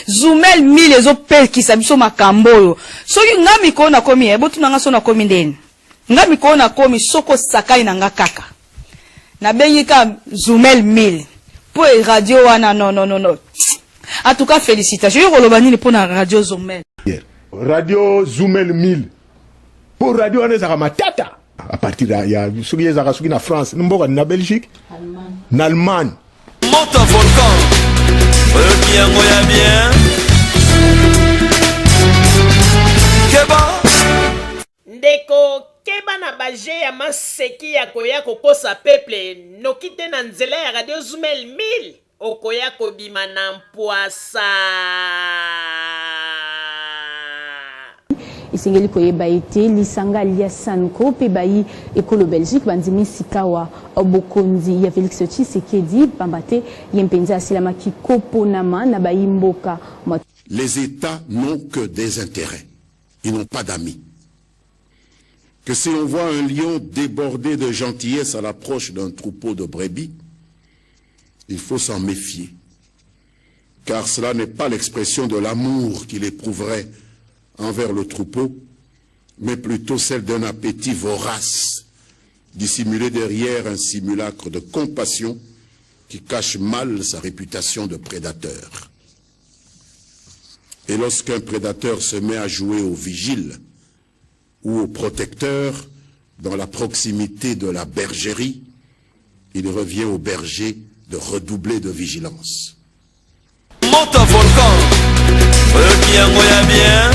Zoumel 1000 ezopelkisa biso makambo oyo. Soki nga mikolo na komi botu nanga so na komi ndeni. Nga mikolo na komi soko sakai na nga kaka. Na bengi ka Zoumel 1000. Po radio wana non. En tout cas félicitations. Yo koloba nini po na radio Zoumel. Radio Zoumel 1000. Pour radio wana ezaka matata. À partir de ya soki ezaka soki na France, mboka na Belgique, en Allemagne. Monte un volcan. Bien moya bien. Keba. Ndeko keba na baje ya maseki ya koya kokosa peuple nokite na nzela ya radio Zoumel 1000 okoya kobima na mpwasa. Isengeli koyeba ete lisanga lia sanko pe bayi ekolo Belgique bandimi sikawa obokonzi ya Félix Tshisekedi pambate yempenza asilama kikopo nama na bayi mboka. Les États n'ont que des intérêts, ils n'ont pas d'amis. Que si l'on voit un lion débordé de gentillesse à l'approche d'un troupeau de brebis, il faut s'en méfier, car cela n'est pas l'expression de l'amour qu'il éprouverait envers le troupeau, mais plutôt celle d'un appétit vorace, dissimulé derrière un simulacre de compassion qui cache mal sa réputation de prédateur. Et lorsqu'un prédateur se met à jouer au vigile ou au protecteur dans la proximité de la bergerie, il revient au berger de redoubler de vigilance. Monte un volcan. Bien moya bien.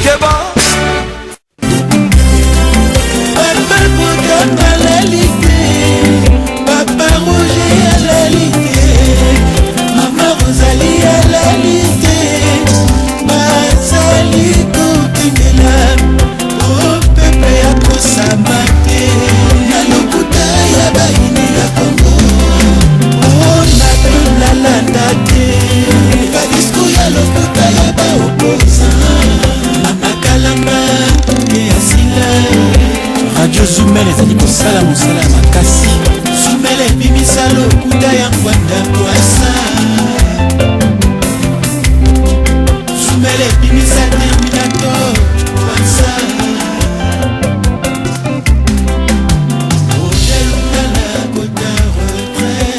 Keba. Papa Bouddha à la lité, Papa Roger à la lité, Maman Rosalie à la lité, Basali Koukimela, oh Pepe à Kosamate, Yalokuta Yabaini ya Kongo, oh Nabula Landate, Fabisco Yalokuta Yabaokosa, Amakalamba, Radio Zoumel ezali kosala mosala makasi. Zoumel ebimisa lokuta ya kwanda kwasa. Zoumel ebimisa terminator kwasa. Hotel Ngala Kota retraite.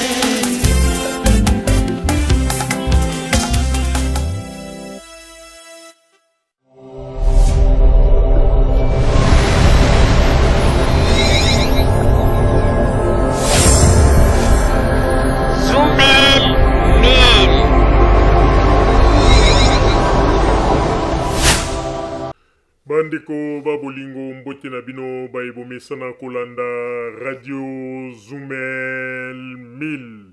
Bandeko babolingo mbote na bino baebomesana kolanda Radio Zoumel 1000.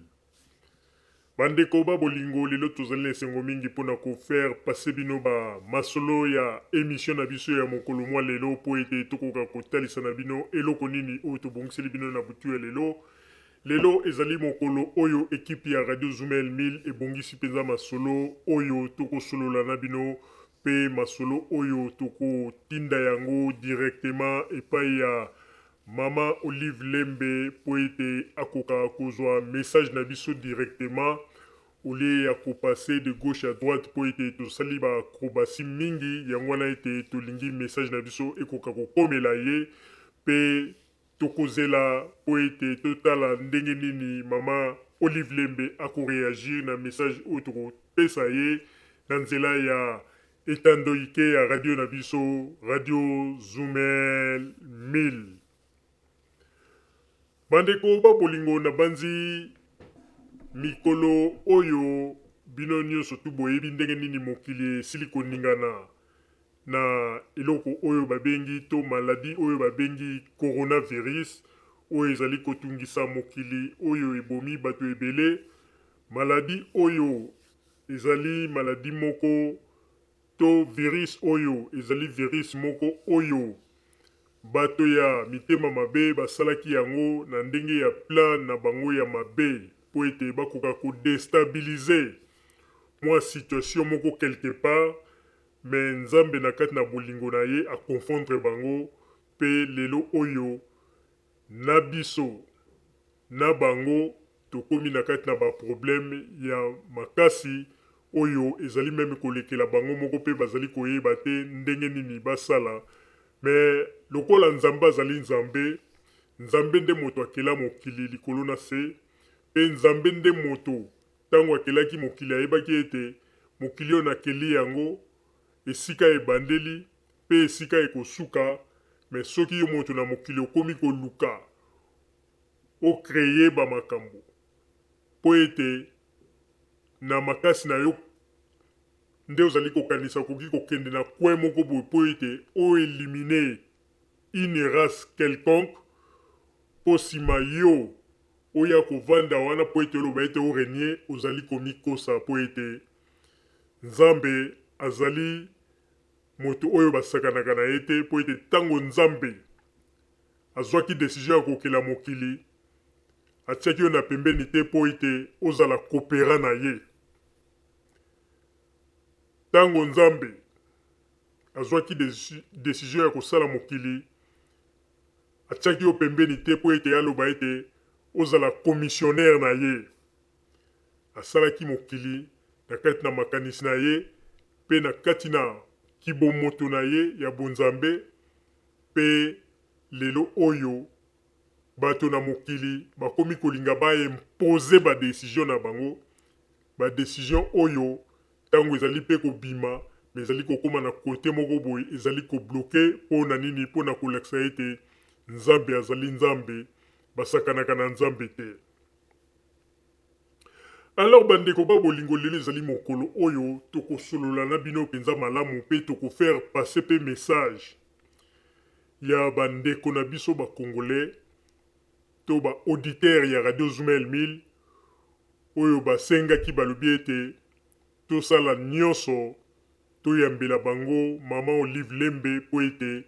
Bandeko babolingo lelo tozali na esengo mingi mpona kofaire pase bino ba masolo ya émission na biso ya mokolo mwa lelo po ete tokoka kotalisa na bino eloko nini oyo tobongiseli bino na butu ya lelo. Lelo ezali mokolo oyo ekipe ya Radio Zoumel 1000 ebongisi mpenza masolo oyo tokosolola na bino pe masolo oyo toko tinda yango directement epai ya Mama Olive Lembe po ete akoka kozwa message na biso directement au lieu ya kopase de gauche à droite po ete tosali ba acrobatie mingi yango wana ete tolingi message na biso ekoka kokomela ye pe tokozela po ete totala ndenge nini Mama Olive Lembe akoreagir na message oyo tokopesa ye na nzela ya etandoike ya radio na biso Radio Zoumel 1000. Bandeko babolingo na banzi mikolo oyo bino nyonso tu boyebi ndenge nini mokili esili koningana na eloko oyo babengi to maladi oyo babengi coronavirus oyo ezali kotungisa mokili oyo ebomi bato ebele. Maladi oyo ezali maladi moko to virus oyo ezali virus moko oyo bato ya mitema mabe basalaki yango na ndenge ya plan na bango ya mabe po ete bakoka kodestabilize mwa situation moko quelque part, mais nzambe na kati na bolingo na ye akonfondre bango pe lelo oyo na biso na bango tokomi na kati na baproblème ya makasi oyo ezali meme kolekela bango moko mpe bazali koyeba te ndenge nini basala. Me lokola nzambe azali nzambe, nzambe nde moto akela mokili likolo na se, mpe nzambe nde moto ntango akelaki mokili ayebaki ete mokili oyo nakeli yango esika ebandeli mpe esika ekosuka. Me soki yo moto na mokili okomi koluka okreye bamakambo mpo ete na makasi na yo nde ozali kokanisa koki kokende na kwe moko boye mpo ete oelimine une race quelconque, mpo nsima yo oya kovanda wana mpo ete oloba ete orenie ozali komikosa mpo ete nzambe azali moto oyo basakanaka na ye te, mpo ete ntango nzambe azwaki desizio ya kokela mokili atiaki yo na pembeni te mpo ete ozala kopera na ye. Ntango nzambe azwaki desizio ya kosala mokili atiaki yo pembeni te mpo ete aloba ete ozala commissionnaire na ye. Asalaki mokili na kati na makanisi na ye mpe na kati na kibomoto na ye ya bonzambe, mpe lelo oyo bato na mokili bakomi kolinga baimpose badesizio na bango, badesizio oyo ntango ezali mpe kobima me ezali kokóma na kote moko boye ezali kobloke mpo na nini, mpo na kolakisa ete nzambe azali nzambe, basakanaka na nzambe te. Alors bandeko babolingo lelo ezali mokolo oyo tokosolola na bino mpenza malamu mpe tokofaire passer mpe message ya bandeko na biso bakongolais to baauditeur ya Radio Zumel 1000 oyo basengaki balobi ete tosala nyonso toyambela bango Mama Olive Lembe mpo ete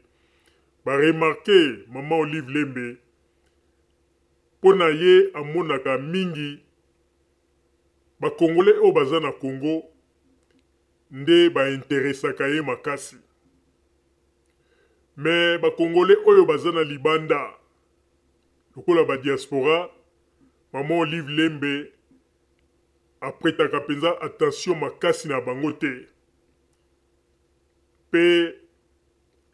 baremarke Mama Olive Lembe mpo na ye amonaka mingi bakongolais oyo baza na Congo nde bainteresaka ye makasi. Me bakongolais oyo baza na libanda lokola badiaspora, Mama Olive Lembe apretaka mpenza attention makasi na bango te. Pe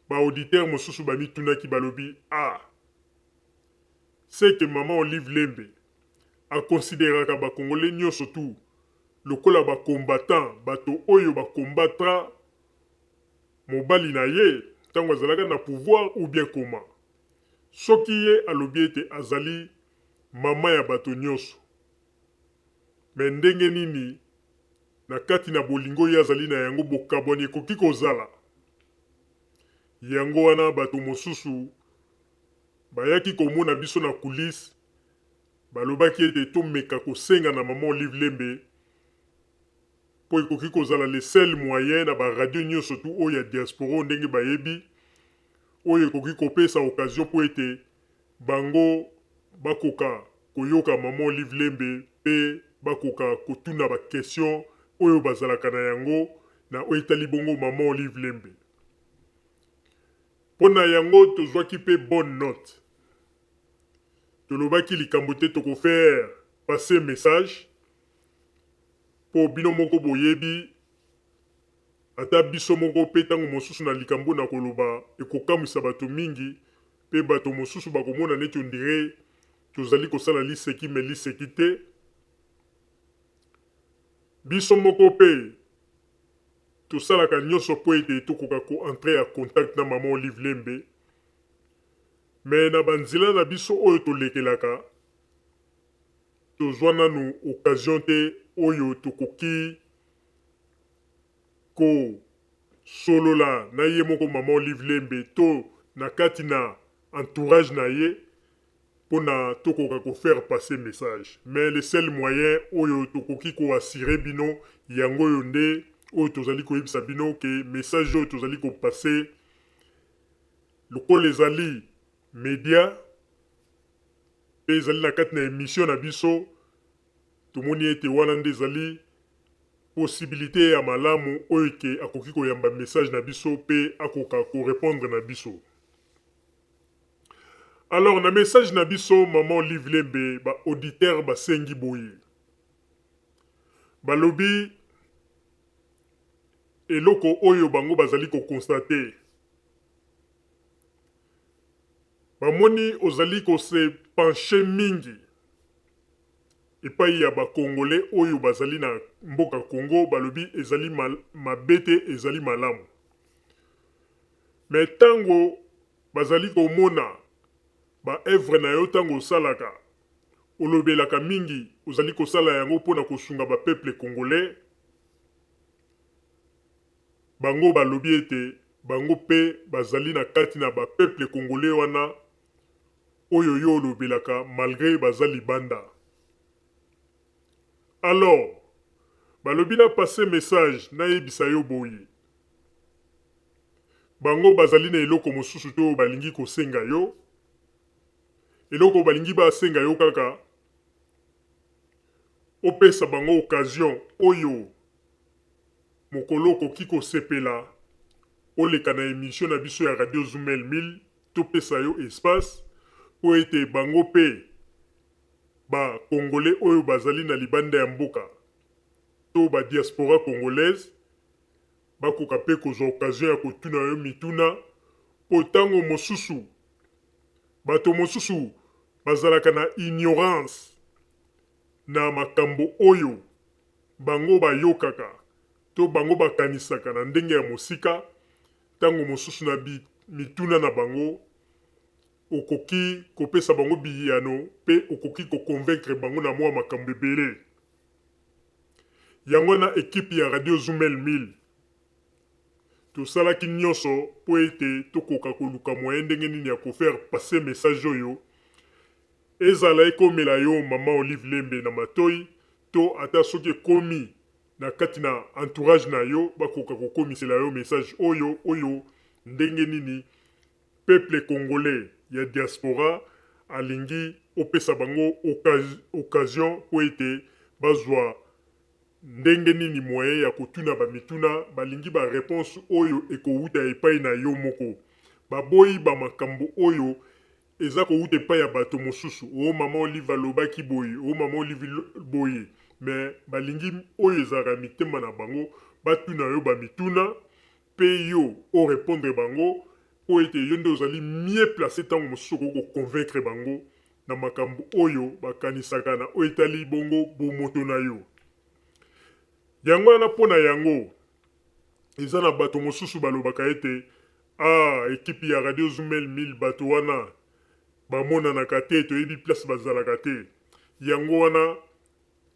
baauditeur mosusu bamitunaki balobi c'est que Mama Olive Lembe akonsideraka bakongolais nyonso tu lokola bakombatant, bato oyo bakombatra mobali na ye ntango azalaka na pouvoir ou bien koma. Soki ye alobi ete azali mama ya bato nyonso, me ndenge nini na kati na bolingo ye azali na yango bokabwani ekoki kozala. Yango wana bato mosusu bayaki komona biso na kulisi balobaki ete tomeka kosenga na Mama Olive Lembe po ekoki kozala le seul moyen na baradio nyonso tu oyo ya diaspora ndenge bayebi oyo ekoki kopesa occasion po ete bango bakoka koyoka Mama Olive Lembe pe bakoka kotuna ba question oyo bazalaka na yango na oyo etali bongo Mama Olive Lembe. Pona yango tozwaki pe bonne note. Tolobaki likambo te tokofaire passer message po bino moko boyebi ata biso moko pe tango mosusu na likambo na koloba ekokamwisa bato mingi pe bato mosusu bakomona neti ondire tozali kosala liseki me liseki te. Biso moko pe tosalaka nyonso po ete tokoka koentre ya contact na Mama Olive Lembe, me na banzela na biso oyo tolekelaka tozwa nanu occasion te oyo tokoki ko solola na ye moko Mama Olive Lembe to na kati na entourage na ye pona tokoka ko faire passer message. Mais le seul moyen oyo tokoki ko assurer bino yango yonde oyo tozali ko yebisa bino ke message oyo tozali ko passer lokola ezali media pe ezali na kati na émission na biso tomoni ete wana nde ezali possibilité ya malamu oyo ke akoki koyamba message na biso pe akoka ko répondre na biso. Alors na message na biso maman Olive Lembe ba auditeur ba sengi boye balobi eloko oyo bango bazali ko constate bamoni ozali ko se pencher mingi epai ya ba congolais oyo bazali na mboka Congo balobi ezali mabete ezali malamu mais tango bazali ko mona ba evre na yo tango osalaka olobelaka mingi ozali kosala yango mpona kosunga ba peuple congolais bango balobi ete bango pe bazali na kati na ba peuple congolais wana oyo yo olobelaka malgré bazali banda. Alors balobi na passe message na yebisa yo boye bango bazali na eloko mosusu to balingi kosenga yo eloko balingi basenga yo kaka opesa bango occasion oyo mokolo okoki kosepela oleka na émission na biso ya radio Zumel 1000 topesa yo espace po ete bango pe ba congolais oyo bazali na libanda ya mboka to ba diaspora congolaise bakoka pe kozwa occasion ya kotuna yo mituna po tango mosusu bato mosusu bazalaka na ignorance na makambo oyo bango bayokaka to bango bakanisaka na ndenge ya mosika tango mosusu na mituna na bango okoki kopesa bango biyano pe okoki koconvaincre bango na mwa makambo ebele yango na ekipe ya radio Zumel 1000 tosalaki nyonso po ete tokoka koluka moyen ndenge nini ya kofaire passer message oyo ezala ekomela yo mama Olive Lembe na matoi to ata soki ekomi na kati na entourage na yo bakoka kokomisela yo message oyo ndenge nini peuple congolais ya diaspora alingi opesa bango occasion po ete bazwa ndenge nini moyen ya kotuna bamituna balingi ba réponse oyo ekouta epai na yo moko baboyi ba makambo oyo eza kouta epai ya bato mosusu o mama Olive alobaki boye o mama Olive boye mais balingi oyo ezalaka mitema na bango batuna yo bamituna pe yo o répondre bango po ete yo nde ozali mieux placé ntango mosusu okoko convaincre bango na makambo oyo bakanisaka na oyo etali bongo bomoto na yo yango wana mpo na yango eza na bato mosusu balobaka ete ekipe ya radio Zumel 1000 bato wana bamonanaka te toyebi place bazalaka te yango wana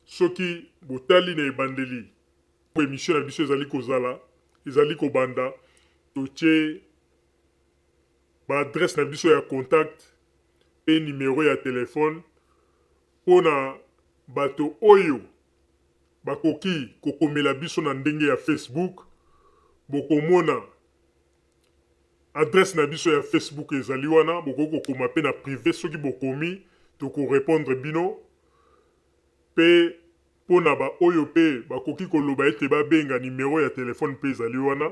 soki botali na ebandeli po émission na biso ezali kozala ezali kobanda totie baadresse na biso ya contact pe numero ya telefone mpona bato oyo bakoki kokomela biso na ndenge ya Facebook bokomona adresse na biso ya Facebook ezali wana bokoki kokoma pe na privé soki bokomi tokorépondre bino pe mpona ba oyo pe bakoki koloba ete babenga numero ya telefone pe ezali wana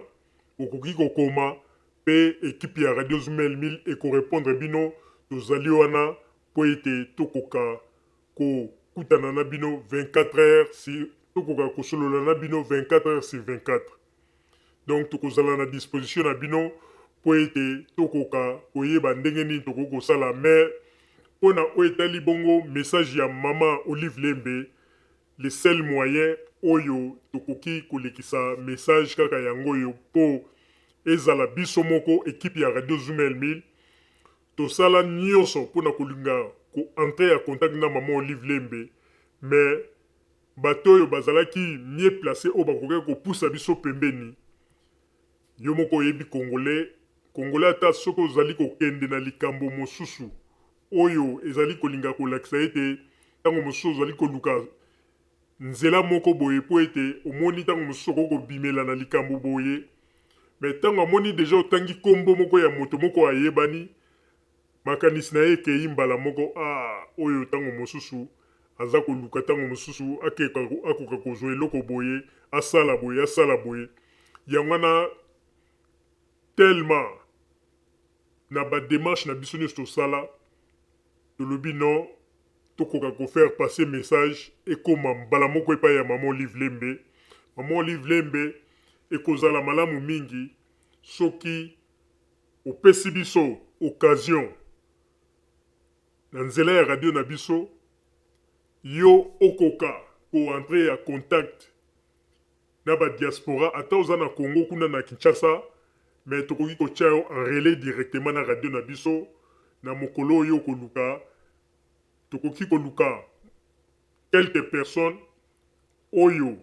bokoki kokoma pe ekipe ya radio Zumel 1000 ekorépondre bino tozali wana po ete tokoka kokutana na bino 24 heures si tokoka kosolola na bino 24 heures sur 24 donc tokozala na disposition na bino po ete tokoka koyeba ndenge nini tokoki kosala mais mpona oyo etali bongo message ya mama Olive Lembe le seul moyen oyo tokoki kolekisa message kaka yango oyo po ezala biso moko ekipe ya radio Zumel 1000 tosala nyonso mpona kolinga koentre ya contact na mama Olive Lembe mais bato oyo bazalaki mieux placé oyo bakoki kopusa biso pembeni yo moko oyebi congolais ata soki ozali kokende na likambo mosusu oyo ezali kolinga kolakisa ete ntango mosusu ozali koluka nzela moko boye po ete omoni ntango mosusu okoki kobimela na likambo boye mais ntango amoni deja otangi kombo moko ya moto moko ayebani makanisi na ye ekei mbala moko oyo ntango mosusu aza koluka ntango mosusu akoka kozwa eloko boye asala boye yango wana tellement na badémarche na biso nyonso tosala tolobi non tokoka ko faire passer message ekoma mbala moko epai ya maman Olive Lembe. Maman Olive Lembe ekozala malamu mingi soki opesi biso occasion na nzela ya radio na biso yo okoka ko entrer ya contact na ba diaspora ata oza na Congo kuna na Kinshasa, mais tokoki ko tia yo en relais directement na radio na biso na mokolo yo koluka. Tokoki koluka quelques personnes oyo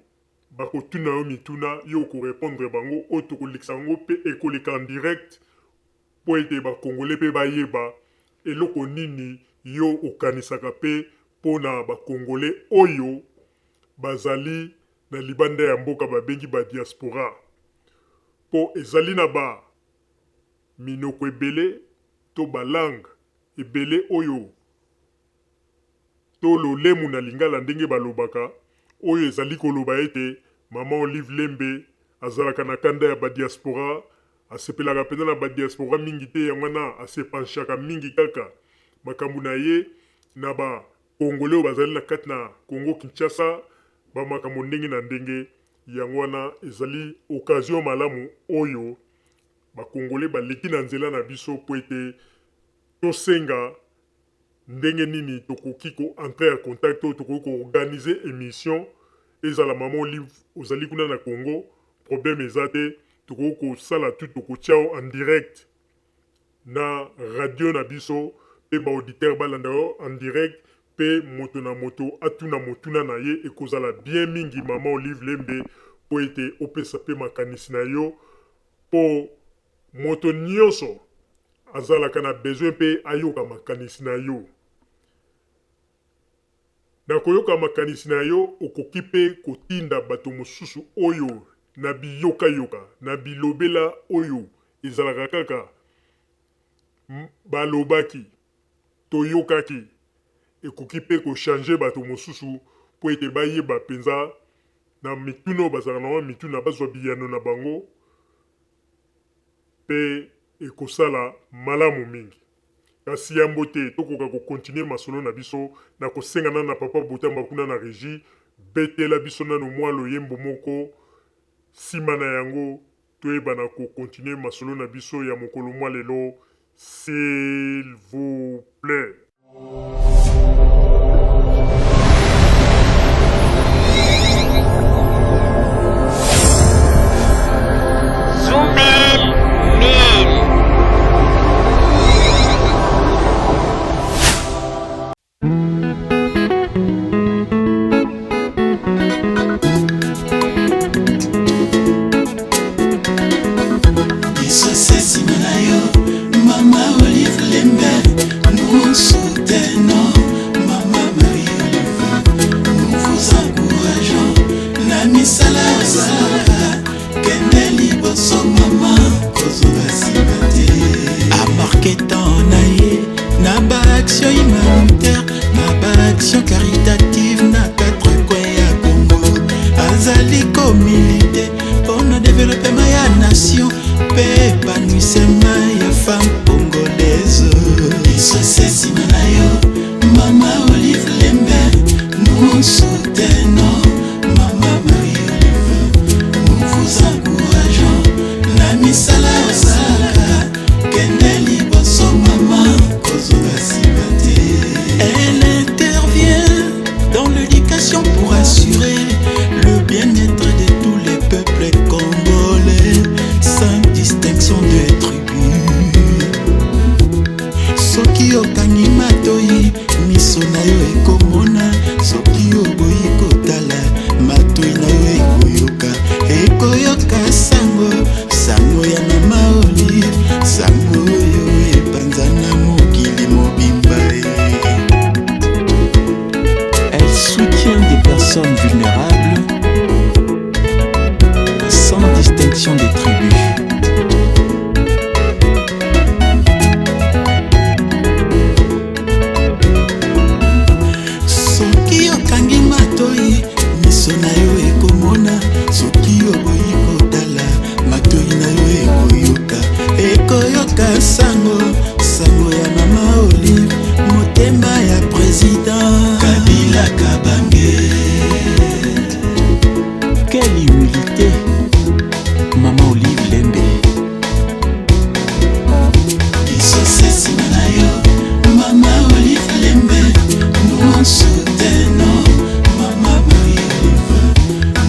bakotuna yo mituna yo ko répondre bango o tokolekisa ngo pe ekoleka en direct po ete bakongole pe bayeba eloko nini yo okanisaka pe pona bakongole oyo bazali na libanda ya mboka babengi ba diaspora po ezali na ba minoko ebele to balangue ebele oyo to lolemu na lingala ndenge balobaka oyo ezali koloba ete Maman Olive Lembe azalaka na kanda ya ba diaspora, asepelaka pena na ba diaspora mingi te yango wana asepanshaka mingi kaka makambo na ye na ba Congolais bazali na kati na Congo Kinshasa ba makambo ndenge na ndenge yango wana ezali occasion malamu oyo ba Congolais baleki na nzela na biso po ete tosenga ndenge nini tokoki ko entrer en contact to tokoki ko organiser émission ezala Maman Olive ozali kuna na Congo problème ezate tokoki ko sala tout toko tiao en direct na radio na biso pe ba auditeur balanda yo en direct pe moto na moto atuna motuna na ye ekozala bien mingi Maman Olive Lembe po ete opesa pe makanisi na yo po moto nyonso azalaka na besoin pe ayoka makanisi na yo. Na koyoka makanisi na yo okoki pe kotinda bato mosusu oyo na biyoka yoka na bilobela oyo ezalaka kaka balobaki toyokaki ekoki pe ko changer bato mosusu po ete bayeba penza na mituno bazalaka na mituna bazwa biyano na bango pe ekosala malamu mingi. Kasi yambo te tokoka ko continuer masolo na biso na kosengana na papa Botamba kuna na régie betela biso na no mwa loyembo moko sima na yango toyeba na ko continuer masolo na biso ya mokolo mwa lelo s'il vous plaît. Sango ya Mama Olive Motemba l'humilité. Maman Olive Lembe. Isosesi manayo, Maman Olive Lembe. Nous en soutenons, Maman Marie-Olive.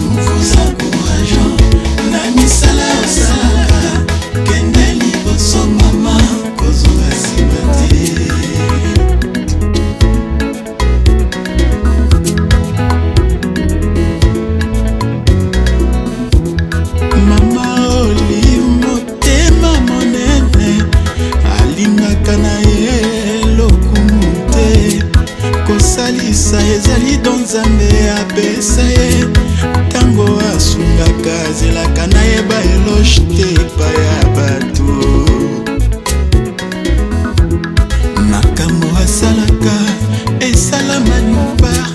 Nous vous encourageons. Nami Sala Osaka, Kendeli Bosso Maman, Kozonga Simate. Mama Olive motema monene alingaka na ye lokumu te kosalisa ezali don nzambe apesa ye ntango asungaka azelaka na ye baeloge te epai ya bato makambo asalaka esalama numpar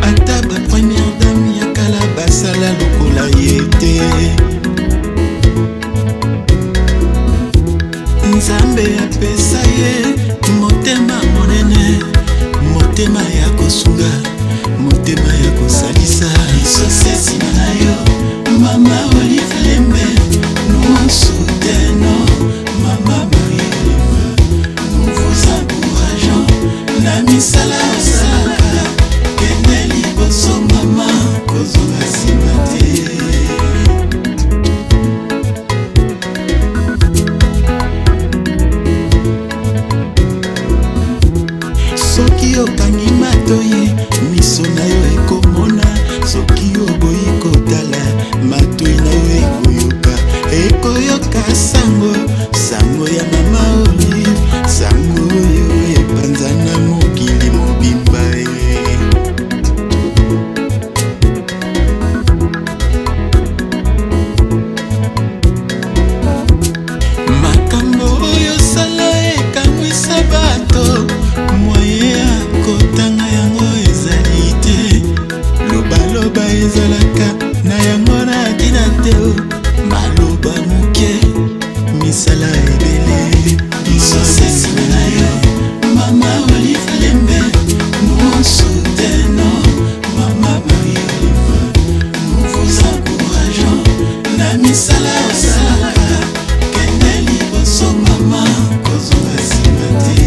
ata bapremiere dame ya kala basala lokola ye te nzambe apesa ye motema monene motema ya kosunga motema ya kosalisa isosesi na yo Mama Olive Lembe nous en soutenons Mama Marie-Olive nous vous encourageons na misala osalaka kende liboso mama kozonga nsima te soki okangi matoyi miso na yo ekomona soki oboyi kotala matoyi na yo ekoyoka sango sango ya Mama Olive sango oyo epanza na mokili mobimba makambo oyo sala ekamwisa bato moye ya kotanga yango ezali te lobaloba ezalaka na yango na tina te maloba moke misala ebele isosesi na yo Mama Olive Lembe nous en soutenons Mama Marie-Olive nous vous encourageons na misala osalaka kende liboso mama kozonga nsima te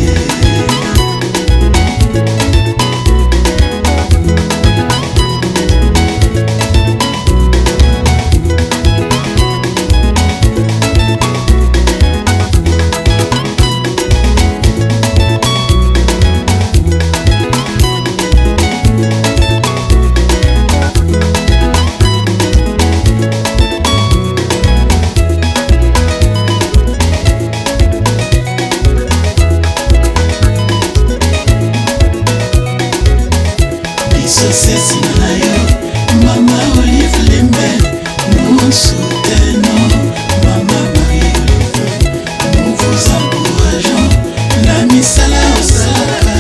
isosesi na yo Mama Olive Lembe nous en soutenons Mama Marie-Olive nous vous encourageons na misala osalaka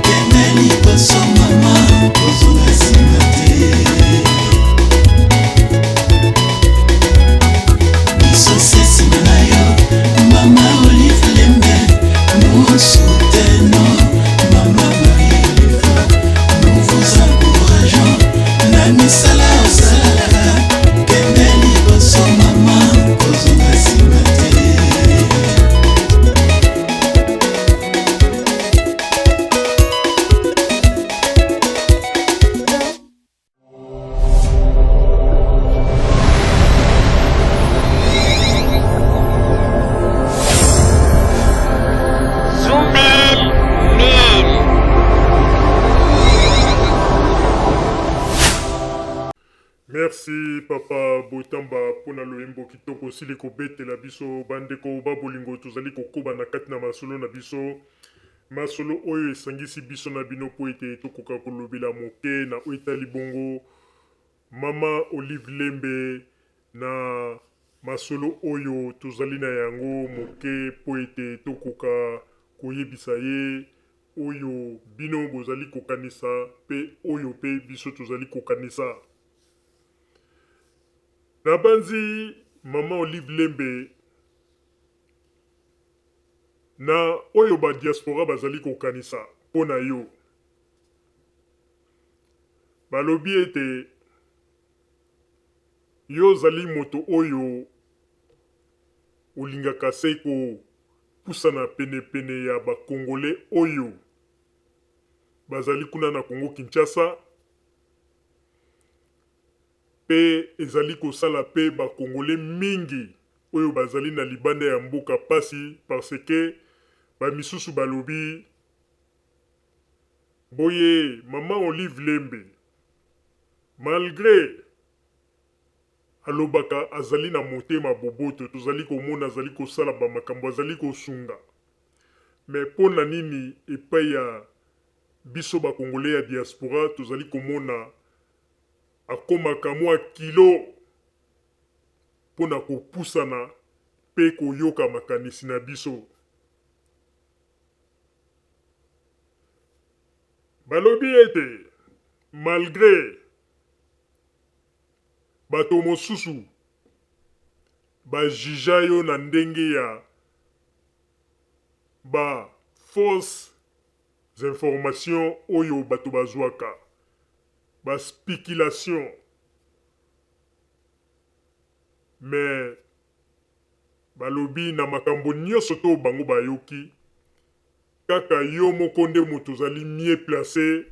kende liboso mama kozonga nsima te isosesi na yo Mama Olive Lembe nous en soutenons Mama Marie-Olive nous vous encourageons na misala osalaka kende liboso mama kozonga nsima te Zumel Mil. Merci papa Botamba pona loyembo kitoko sili kobetela biso bandeko babolingo tozali kokoba na kati na masolo na biso masolo oyo esangisi biso na bino po ete tokoka kolobela moke na oyo etali bongo Mama Olive Lembe na masolo oyo tozali na yango moke po ete tokoka koyebisa ye oyo bino bozali kokanisa pe oyo pe biso tozali kokanisa na banzi Mama Olive Lembe na oyo ba diaspora bazali kokanisa pona yo balobi ete yo ozali moto oyo olingaka se kopusana penepene ya bakongole oyo bazali kuna na Congo Kinshasa, pe ezali kosala pe bakongole mingi oyo bazali na libanda ya mboka pasi, parce que bamisusu balobi boye mama Olive Lembe malgré alobaka azali na motema boboto, tozali komona azali kosala bamakambo, azali kosunga, me pona nini epai ya biso bakongole ya diaspora tozali komona akomaka mwa kilo pona kopusana pe koyoka makanisi na biso. Balobi ete malgré bato mosusu bajija yo na ndenge ya ba fausse information oyo bato bazwaka, ba spéculation, mais balobi na makambo nyonso to bango bayoki, kaka yo moko nde moto ozali mieux placé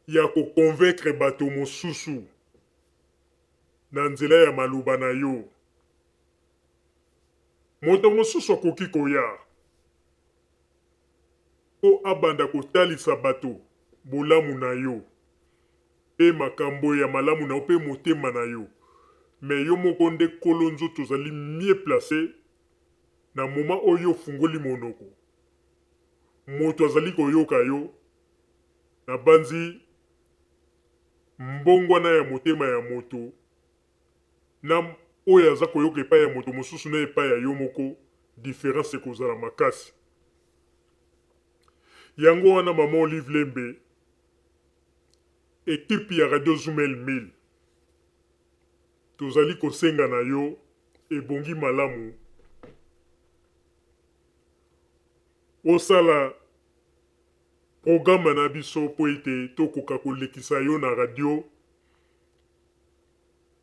ya koconvaincre bato mosusu na nzela ya maloba na yo. Moto mosusu akoki koya po abanda kotalisa bato bolamu na yo pe makambo ya malamu na yo pe motema na yo, me yo moko nde kolo nzoto ozali mieux placé na moma oyo fungoli monoko moto azali koyoka yo na banzi mbongwana ya motema ya moto na oyo aza koyoka epai ya moto mosusu na epai ya yo moko, différence ekozala makasi. Yango wana mama Olive Lembe, ekipe ya Radio Zumel 1000 tozali kosenga na yo ebongi malamu osala programa na biso po ete tokoka kolekisa yo na radio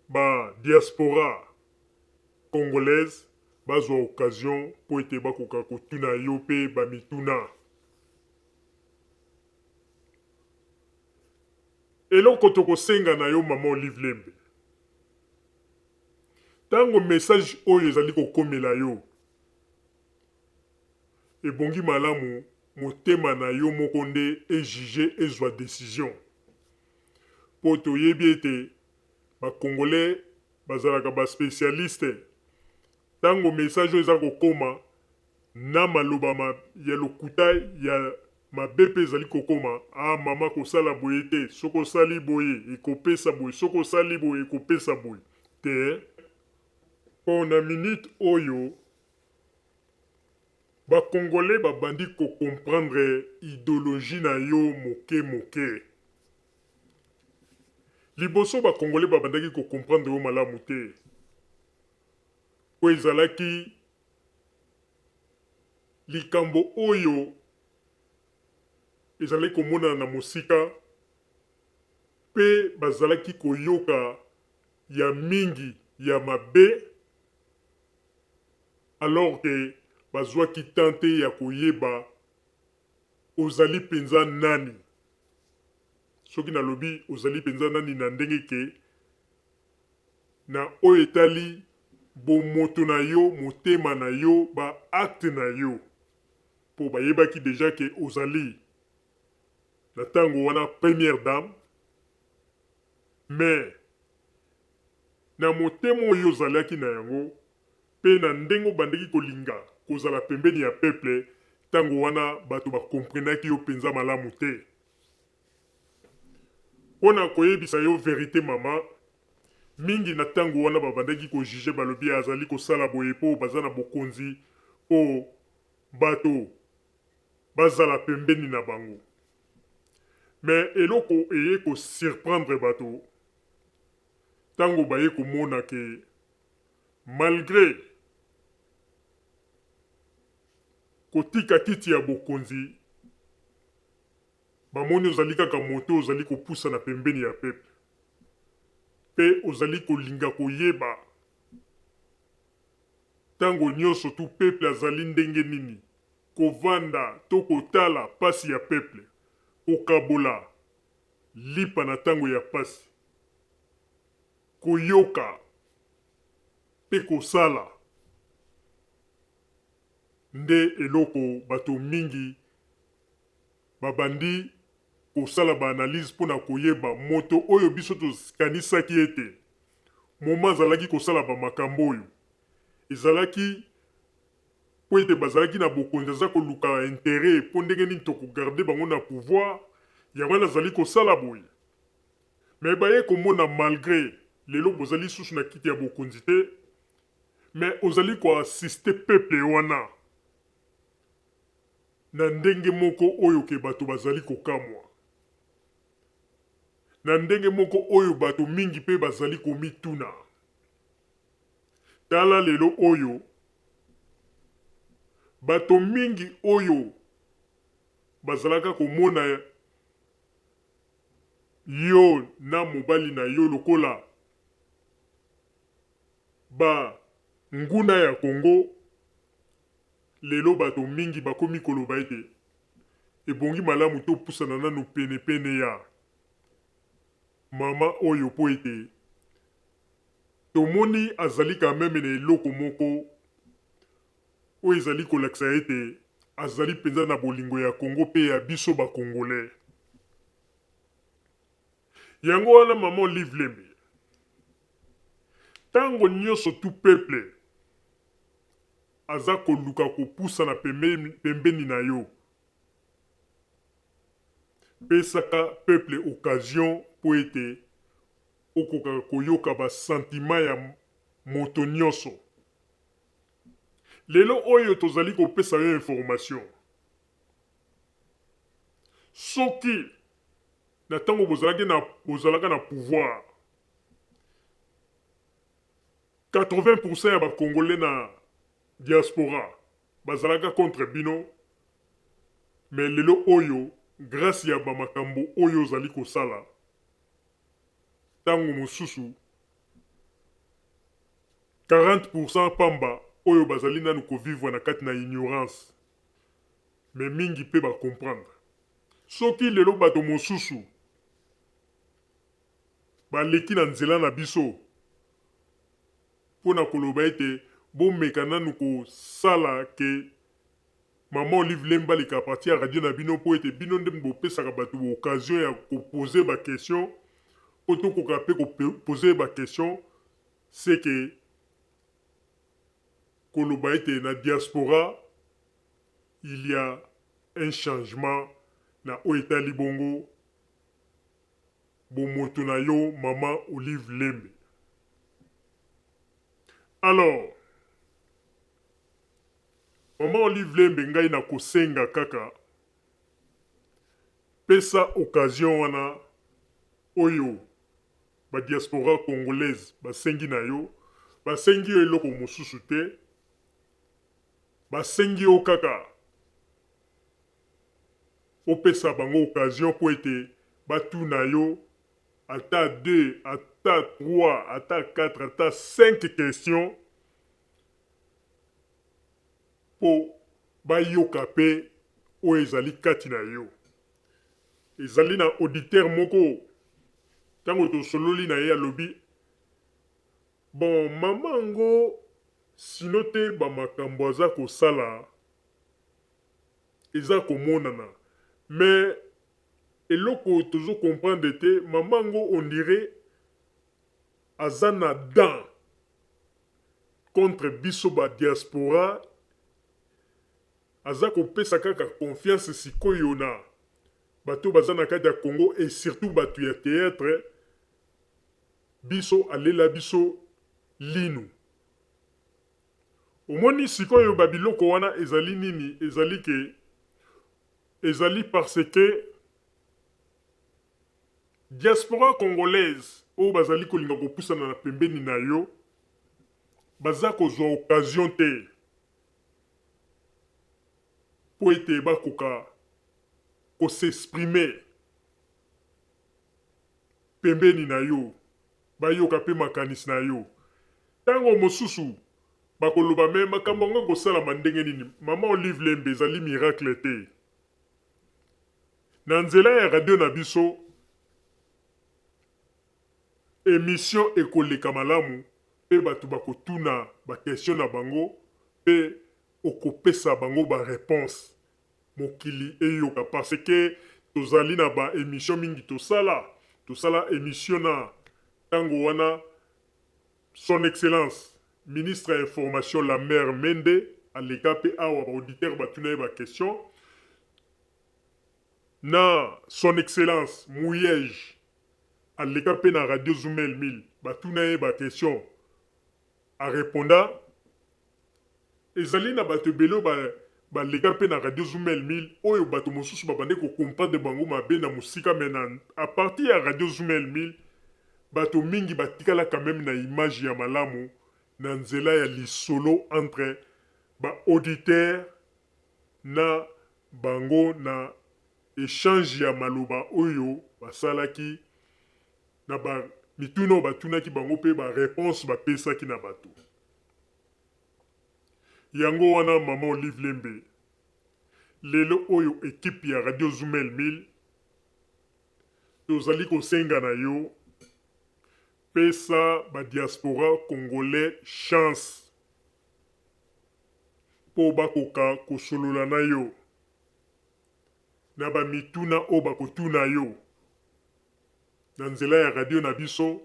ba diaspora congolaise bazwa occasion po ete bakoka kotuna yo pe bamituna. Eloko tokosenga na yo mama Olive Lembe, tango message oyo ezali kokomela yo ebongi malamu motema na yo moko nde ejuge ezwa décision, po toyebi ete bakongolais bazalaka baspécialiste. Tango message oyo eza kokoma na maloba ya lokuta ya mabe mpe ezali kokoma, mama kosala boye te, soko osali boye ekopesa boye, soko osali boye ekopesa boye te. Po na minute oyo bakongolais babandi kokomprendre idéologie na yo moke moke. Liboso bakongolais babandaki kokomprendre yo malamu te, po ezalaki likambo oyo ezalaki komona na mosika, pe bazalaki koyoka ya mingi ya mabe, alors que bazwaki tante ya koyeba ozali penza nani. Soki nalobi ozali penza nani na ndenge ke na oyo etali bomoto na yo, motema na yo, ba acte na yo, po bayebaki deja ke ozali na tango wana première dame, mais na motema oyo ozalaki na yango pe na ndenge obandeki kolinga kozala pembeni ya peuple, tango wana bato bakomprenaki yo penza malamu te. Pona koyebisa yo vérité mama, mingi na tango wana babandaki kojuge balobi azali kosala boye po baza na bokonzi po bato bazala pembeni na bango. Mais eloko eye ko surprendre bato tango baye komona ke malgré kotika kiti ya bokonzi, bamoni ozali kaka moto ozali kopusa na pembeni ya peuple. pe ozali kolinga koyeba tango nyonso tu peuple azali ndenge nini kovanda to kotala pasi ya peuple kokabola lipa na tango ya pasi koyoka pe kosala nde eloko bato mingi babandi kosala baanalyse mpona koyeba moto oyo biso tokanisaki ete moma azalaki kosala bamakambo oyo ezalaki po ete bazalaki na bokonzi aza koluka intere mpo ndenge nini tokogarde bango na pouvoir yango wana azali kosala boye me baye komona malgré lelo bozali susu na kiti ya bokonzi te me ozali koasiste peuple wana na ndenge moko oyo ke bato bazali kokamwa na ndenge moko oyo bato mingi mpe bazali komituna tala lelo oyo bato mingi oyo bazalaka komona yo na mobali na yo lokola ba nguna ya Congo lelo bato mingi bakomi koloba ete ebongi malamu topusana nanu pene ya mama oyo po ete tomoni azali kameme na eloko moko oyo ezali kolakisa ete azali mpenza na bolingo ya Congo pe ya biso bakongolais yango wana mama Olive Lembe tango nyonso tu peuple aza koluka kopusana pembeni na yo pesaka peuple occasion po ete okokaka koyoka basentima ya moto nyonso lelo oyo tozali kopesa yo information soki na ntango bozalaka na pouvoir 80% ya bakongolais na diaspora bazalaka contre bino me lelo oyo grâce ya bamakambo oyo ozali kosala ntango mosusu 40% pamba oyo bazali nanu kovivre na kati na ignorance me mingi mpe bakomprendre soki lelo bato mosusu baleki na nzela na biso mpona koloba ete bomeka nanu kosala ke mama Olive Lembe aleka parti ya radio na bino mpo ete bino nde bopesaka bato occasion ya kopose bakestion mpo tokoka mpe kopose bakestion seke koloba ete na diaspora il y a un changement na oyo etali bongo bomoto na yo mama Olive Lembe. Alors mama Olive Lembe ngai na kosenga kaka pesa occasion wana oyo ba diaspora congolaise basengi na yo basengi yo eloko mosusu te basengi yo kaka opesa bango occasion po ete batuna yo ata 2 ata 3 ata 4 ata 5 questions po bayoka mpe oyo ezali kati na yo ezali na auditeur moko ntango tosololi na ye alobi bon mama ngo sino te bamakambo aza kosala eza komonana mais eloko tozo comprendre te mama ngo on dirait aza na dent contre biso ba diaspora aza kopesa kaka confiance sikoyo na bato baza na kati ya Congo et surtout bato ya théâtre biso alela biso linu omoni sikoyo babiloko wana ezali nini ezali ke ezali parce que diaspora congolaise oyo bazali kolinga kopusana na pembeni na yo baza kozwa occasion te po ete bakoka kosexprime pembeni na yo bayoka mpe makanisi na yo ntango mosusu bakoloba me makambo yango kosalama ndenge nini. Mama Olive Lembe ezali miracle te. Na nzela ya radio na biso émission ekoleka malamu mpe bato bakotuna bakestion na bango mpe okopesa bango baréponse mokili eyoka parce que tozali na baémission mingi tosala émission na ntango wana son excellence ministre ya information la mère Mende aleka mpe awa baauditeur batuna ye bakestion na son excellence Mouyege aleka mpe na radio Zoumel 1000 batuna ye bakestion areponda ezali na bato ebele baleka mpe na radio Zoumel 1000 oyo bato mosusu babande kocomprendre bango mabe na mosika me na a partir ya radio Zoumel 1000 bato mingi batikala quand même na image ya malamu na nzela ya lisolo entre baauditeur na bango na échange ya maloba oyo basalaki na mituna oyo batunaki bango mpe baréponse bapesaki na bato yango wana Mama Olive Lembe lelo oyo ekipe ya radio Zoumel 1000 tozali kosenga na yo pesa badiaspora congolais chance po bakoka kosolola na yo na bamituna oyo bakotuna yo na nzela ya radio na biso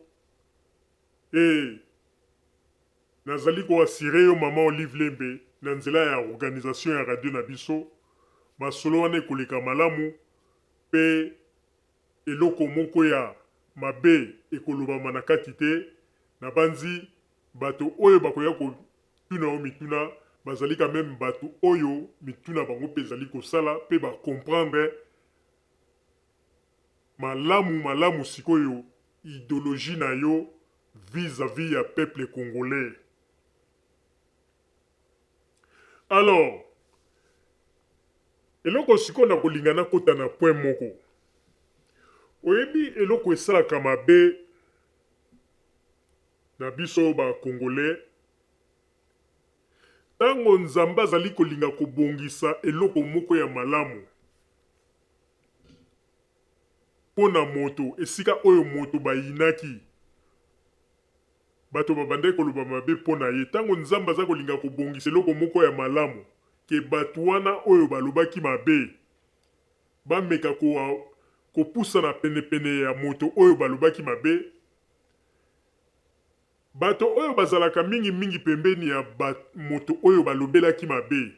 nazali koasire yo Mama Olive Lembe na nzela ya organisation ya radio na biso masolo wana ekoleka malamu mpe eloko moko ya mabe ekolobama na kati te na banzi bato oyo bakoya kotuna yo mituna bazali quand même bato oyo mituna bango mpe ezali kosala mpe bacomprendre malamu sikoyo idéologie na yo vis-à-vis ya peuple congolais. Alors eloko sikoyo na kolingana kota na point moko oyebi eloko esalaka mabe na biso bacongolais ntango nzambe azali kolinga kobongisa eloko moko ya malamu mpo na moto esika oyo moto bayinaki bato babandaki koloba mabe mpo na ye ntango nzambe aza kolinga kobongisa eloko moko ya malamu ke bato wana oyo balobaki mabe bameka kopusa na penepene ya moto oyo balobaki mabe bato oyo bazalaka mingi pembeni ya moto oyo balobelaki mabe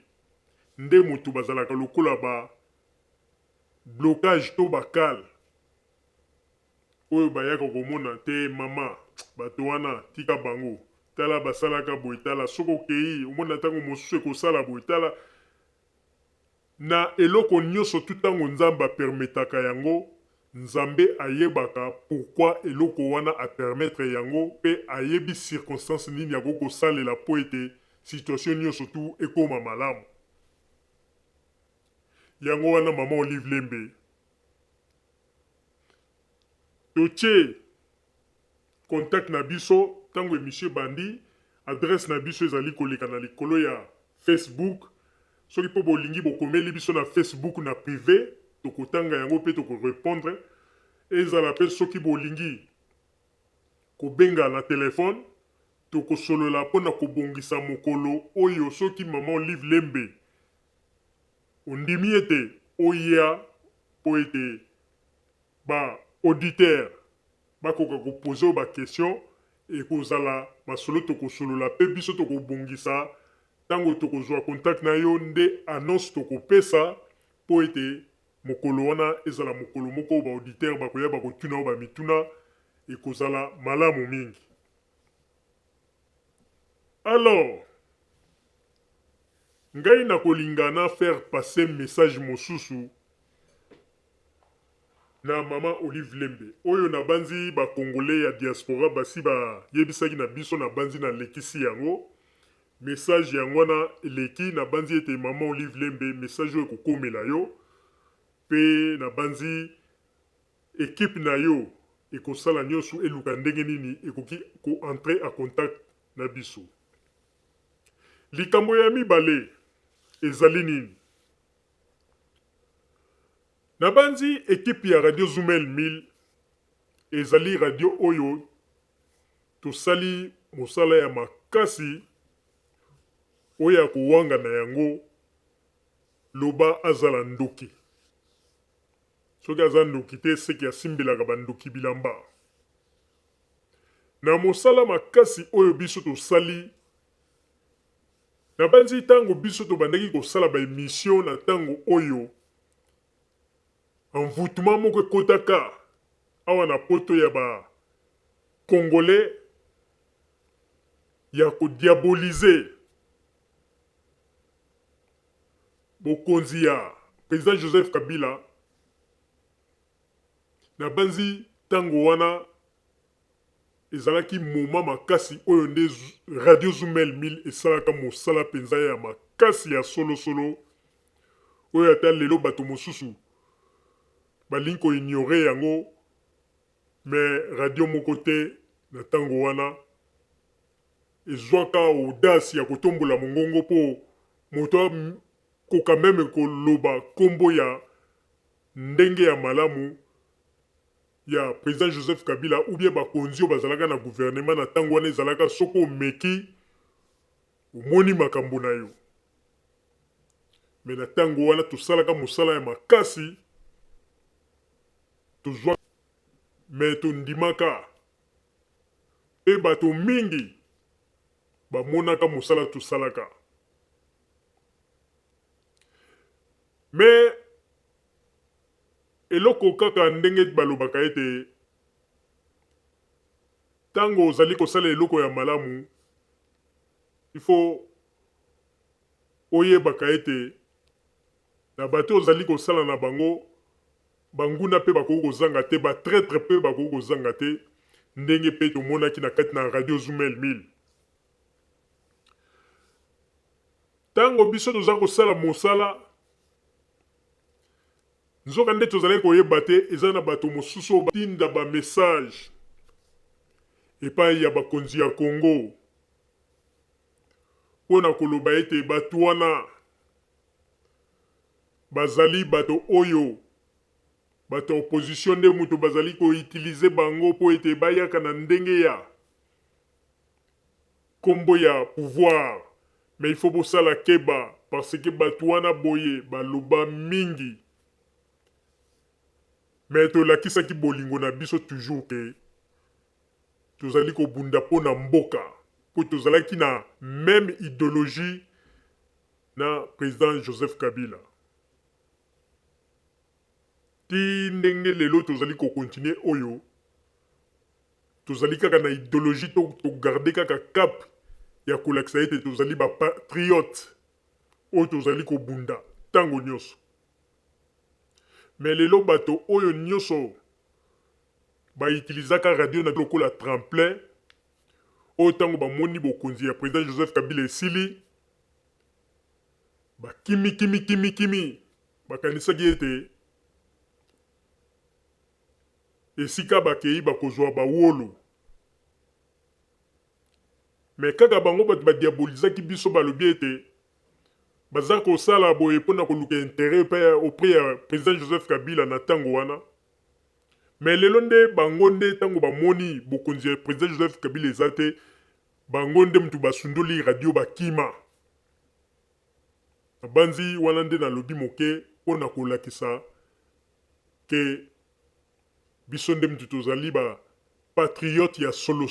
nde moto bazalaka lokola ba blocage to bakale oyo bayaka komona te mama bato wana tika bango tala basalaka boye tala soki okei omona ntango mosusu ekosala boye tala na eloko nyonso tu ntango nzambe apermetaka yango nzambe ayebaka pourquoi eloko wana apermettre yango mpe ayebi circonstance nini yango kosalela po ete situation nyonso tu ekoma malamu yango wana Mama Olive Lembe totie contact na biso ntango emission bandi adresse na biso ezali koleka na likolo ya Facebook soki mpo bolingi bokomeli biso na Facebook na privé tokotanga yango mpe tokorépondre ezala mpe soki bolingi kobenga na telefone tokosolola mpona kobongisa mokolo oyo soki Mama Olive Lembe ondimi ete oya mpo ete auditeur bakoka kopose bakestion ekozala masolo tokosolola mpe biso tokobongisa ntango tokozwa contact na yo nde annonce tokopesa mpo ete mokolo wana ezala mokolo moko baauditeur bakoya bakotuna o bamituna ekozala malamu mingi. Alors ngai nakolingana faire passer message mosusu na Mama Olive Lembe oyo na banzi bakongolais ya diaspora basi bayebisaki na biso na banzi na lekisi yango message yango wana eleki na banzi ete Mama Olive Lembe message oyo ekokomela yo pe na banzi équipe na yo ekosala nyonso eluka ndenge nini ekoki koentre a contact na biso. Likambo ya mibale ezali nini? Na banzi ekipe ya Radio Zumel 1000 ezali radio oyo tosali mosala ya makasi oyo ya kowanga na yango loba azala ndoki. Soki aza ndoki te seki asimbelaka bandoki bilamba. Na mosala makasi oyo biso tosali, na banzi tango biso tobandaki kosala ba émission na tango oyo envoûtement moko ekotaka awa na poto ya ba Congolais ya kodiabolize bokonzi ya président Joseph Kabila. Na banzi tango wana ezalaki moma makasi oyo nde Radio Zumel 1000 esalaka mosala penza ya makasi ya solo oyo ata lelo bato mosusu balingi koignore yango, me radio moko te na tango wana ezwaka audace ya kotombola mongongo po moto koka meme koloba kombo ya ndenge ya malamu ya président Joseph Kabila ou bien bakonzi oyo bazalaka na gouvernement na tango wana ezalaka soko omeki omoni makambo na yo. Me na tango wana tosalaka mosala ya makasi tozwa me tondimaka pe bato mingi bamonaka mosala tosalaka. Me eloko kaka ndenge balobaka ete tango ozali kosala eloko ya malamu ifo oyebaka ete na bato ozali kosala na bango banguna pe bakoki kozanga te, batraître pe bakoki kozanga te, ndenge pe tomonaki na kati na Radio Zumel 1000. Tango biso toza kosala mosala nzoka nde tozali koyeba te eza na bato mosusu batinda ba message epai ya bakonzi ya Congo mpona koloba ete bato wana bazali bato oyo bato opposition nde mutu bazali koutilize bango po ete bayaka na ndenge ya kombo ya pouvoir. Mais il faut bosala keba parce que bato wana boye baloba mingi. Mais tolakisaki bolingo na biso toujours ke tozali kobunda po na mboka po tozalaki na même idéologie na président Joseph Kabila. Ti ndenge lelo tozali kokontinue oyo tozali kaka na idéologie to garder kaka cap ya kolakisa ete tozali ba patriote oyo tozali kobunda tango nyonso. Mais lelo bato oyo nyonso utilisaka radio na lokola tremplin oyo tango bamoni bokonzi ya président Joseph Kabila esili kimi bakanisaki ete esika bakei bakozwa bawolo. Mais kaka bango bato badiabolizaki biso balobi ete baza kosala boye mpona koluka intérêt auprès ya président Joseph Kabila na tango wana. Mais lelo nde bango nde tango bamoni bokonzi ya président Joseph Kabila eza te, bango nde mutu basundoli radio bakima. Banzi wana nde nalobi moke mpona kolakisa ke biso nde mutu tozali ba patriote ya solo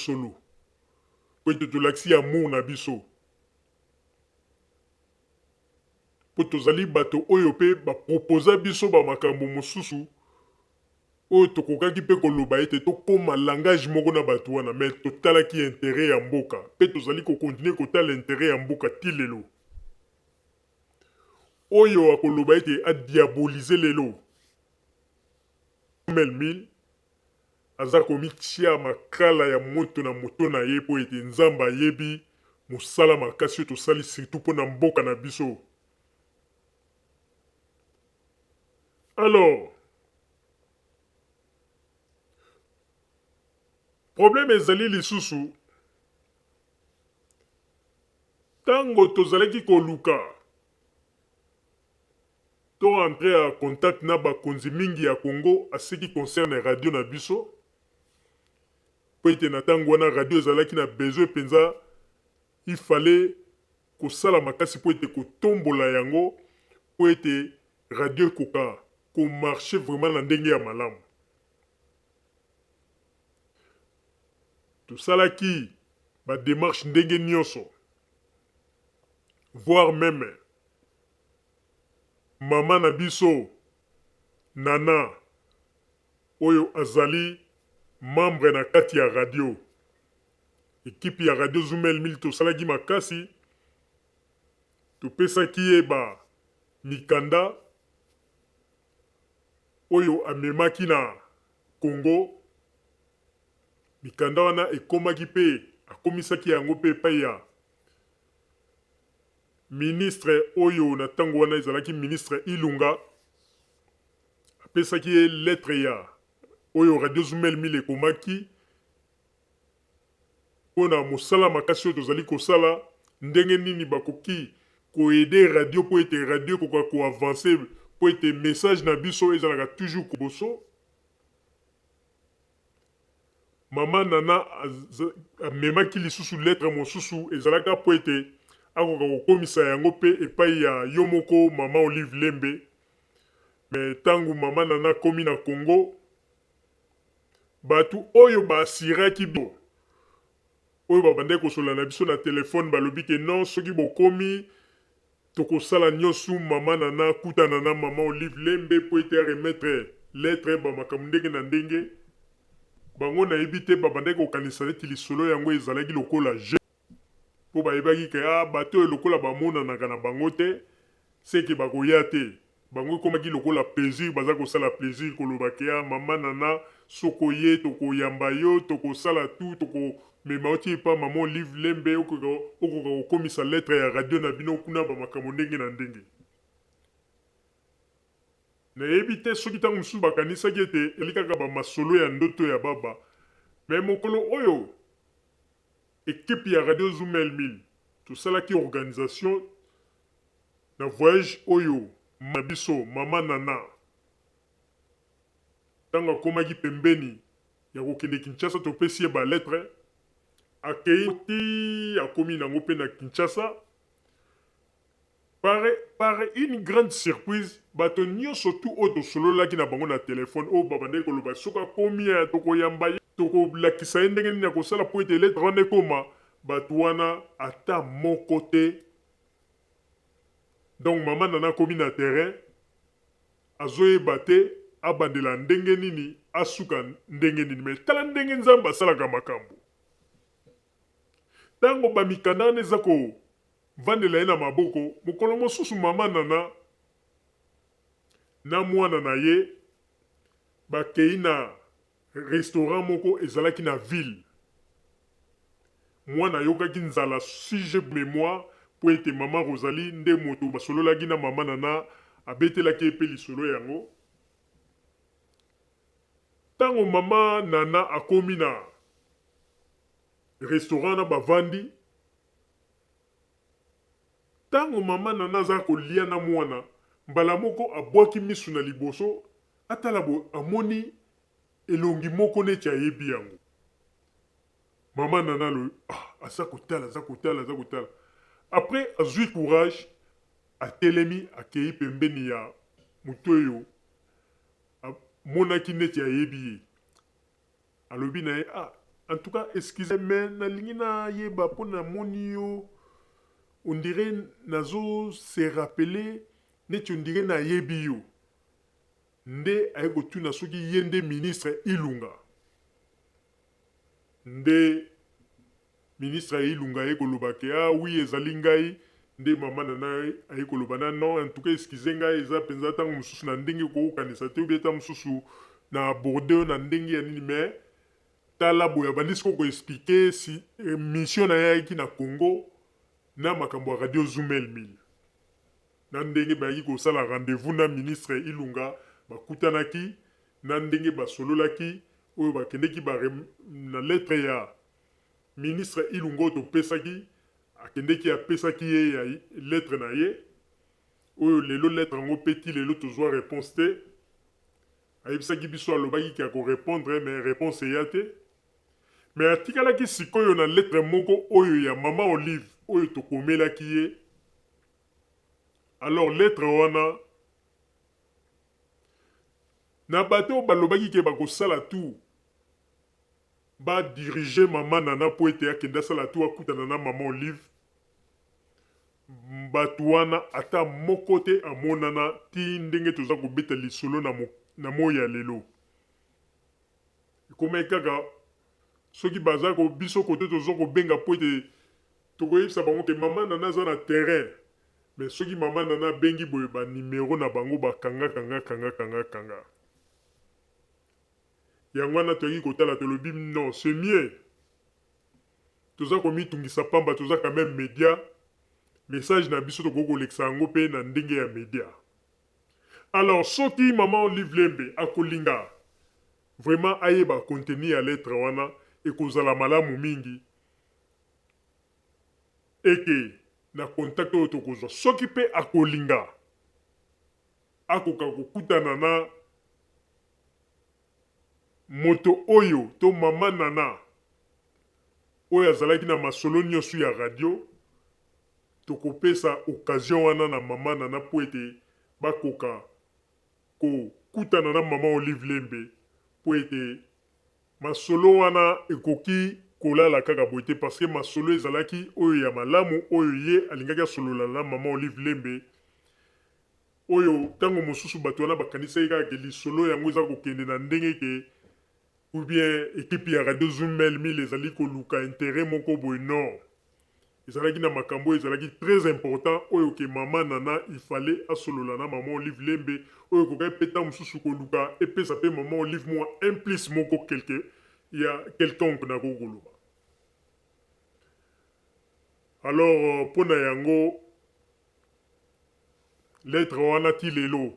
po ete tolakisi amour na biso, po tozali bato oyo pe baproposa biso bamakambo mosusu oyo tokokaki pe koloba ete tokoma langage moko na bato wana. Mais totalaki intérêt ya mboka pe tozali kokontinue kotala intérêt ya mboka ti lelo. Oyo akoloba ete adiabolize lelo Zumel 1000 aza komitia makala ya moto na moto na ye po ete nzambe ayebi mosala makasi oyo tosali surtout mpo na mboka na biso. Alors problème ezali lisusu tango tozalaki koluka to entrer en contact na bakonzi mingi ya Congo à ce qui concerne radio na biso po ete na tango wana radio ezalaki na besoin penza il fallait kosala makasi po ete kotombola yango po ete radio ekoka komarche vraiment na ndenge ya malamu. Tosalaki ba démarche ndenge nyonso, voire même mama na biso Nana oyo azali membre na kati ya radio, équipe ya radio Zumel 1000 tosalaki makasi topesaki ye ba mikanda oyo amemaki na Congo. Mikanda wana ekomaki pe akomisaki yango pe epai ya ministre oyo na tango wana ezalaki ministre Ilunga, apesaki ye lettre ya oyo radio Zumel 1000 ekomaki mpona mosala makasi oyo tozali kosala ndenge nini bakoki koede radio po ete radio ekoka koavance po ete message na biso ezalaka toujours koboso. Mama Nana amemaki lisusu lettre mosusu ezalaka po ete akoka kokomisa yango pe epai ya yo moko mama Olive Lembe. Me tangu mama Nana komi na Congo batu oyo basiraki bo oyo babandaki kosola na biso na telefone balobi ke non soki bokomi tokosala nyonso mama Nana kutana na mama Olive Lembe po ete remettre lettre bamakambo ndenge na ndenge. Bango na yebi te babandaki kokanisa neti lisolo yango ezalaki lokola je po bayebaki ke bato oyo lokola bamonanaka na bango te seke bakoya te. Bango ekomaki lokola plaisir, baza kosala plaisir koloba ke mama Nana soko ye tokoyamba yo tokosala tu tokomema oti epa mama Olive Lembe okoka kokomisa lettre ya radio na bino kuna bamakambo ndenge na ndenge. Nayebi te soki tango mosusu bakanisaki ete elikaka bamasolo ya ndoto ya baba. Me mokolo oyo ekipe ya radio Zumel 1000 tosalaki organisation na voyage oyo na biso mama Nana tango akomaki pembeni ya kokende Kinshasa topesi ye ba lettre akei ti akomi nango pe na Kinshasa. Par une grande surprise, bato nyonso tu oyo tosololaki na bango na telefone oyo babandaki koloba soki akomi ya tokoyamba ye tokolakisa ye ndenge nini akosala po ete lettre wana ekoma bato wana ata moko te. Donc mama Nana akomi na terrain azoyeba te abandela ndenge nini asuka ndenge nini. Me tala ndenge Nzambe asalaka makambo. Tango bamikanda wana eza vandela ye na maboko mokolo mosusu mama Nana na mwana na ye bakei na restaurant moko ezalaki na ville. Mwana yokaki nzala si je mémoire po ete mama Rosalie nde moto basololaki na mama Nana abetelaki epe lisolo yango. Tango mama Nana akomi na restaurant na bavandi, tango mama Nana aza kolia na mwana mbala moko abwaki misu na liboso atala bo amoni elongi moko neti ayebi yango. Mama Nana aza kotala. Après azwi courage atelemi akei pembeni ya moto oyo amonaki neti ayebi ye. Alobi na ye en tout cas excusez me nalingi na yeba mpo namoni yo on dirait nazo se rappeler neti on dirait na yebi yo. Nde aye kotuna soki ye nde ministre Ilunga. Nde ministre Ilunga aye koloba ke oui ezali ngai. Nde mama Nana aye koloba na non en tout cas excusez ngai eza penza tango mosusu na ndenge kokanisa te obieta mosusu na aborde na ndenge ya nini. Me tala boya bandisi koko expliquer si mission na yaki na Congo na makambo ya radio Zumel 1000 na ndenge bayaki kosala rendez-vous na ministre Ilunga bakutanaki na ndenge basololaki oyo bakendeki na lettre ya ministre Ilungo topesaki akendeki apesaki ye ya lettre na ye oyo lelo lettre yango peti lelo tozwa réponse te ayebisaki biso alobaki ki akorépondre mais réponse eya te mais atikalaki sikoyo na lettre moko oyo ya mama Olive oyo tokomelaki ye. Alors lettre wana na bato balobaki ke bakosala tout ba diriger mama Nana po ete akenda sala tout akutana na mama Olive bato wana ata moko te amonana ti ndenge toza kobeta lisolo na moya lelo ekoma kaka soki baza ko biso kote toza kobenga po ete tokoyebisa bango ke mama Nana aza na terrain mais soki mama Nana bengi boye ba numéro na bango bakanga yango wana toyaki kotala tolobi non c'est mieux toza komitungisa pamba toza quand même média message na biso toko kolekisa yango pe na ndenge ya média. Alors soki mama Olive Lembe akolinga vraiment ayeba contenu ya lettre wana ekozala malamu mingi eke na contact oyo tokozwa soki pe akolinga akoka kokutana na moto oyo to mama Nana oyo azalaki na masolo nyonso ya radio tokopesa occasion wana na mama Nana po ete bakoka kokutana na mama Olive Lembe po ete masolo wana ekoki kolala kaka boye te parce que masolo ezalaki oyo ya malamu oyo ye alingaki asolola na mama Olive Lembe oyo ntango mosusu bato wana bakanisaki kaka ke lisolo yango eza kokende na ndenge ke ou bien équipe ya radio Zumel 1000 ezali koluka intérêt moko boye non ezalaki na makambo ezalaki très important oyo ke mama Nana il fallait asolola na mama Olive Lembe oyo kokai peta mosusu koluka epesa pe mama Olive mwa implice moko ya quelconque na kokoloba. Alors pona yango lettre wana ti lelo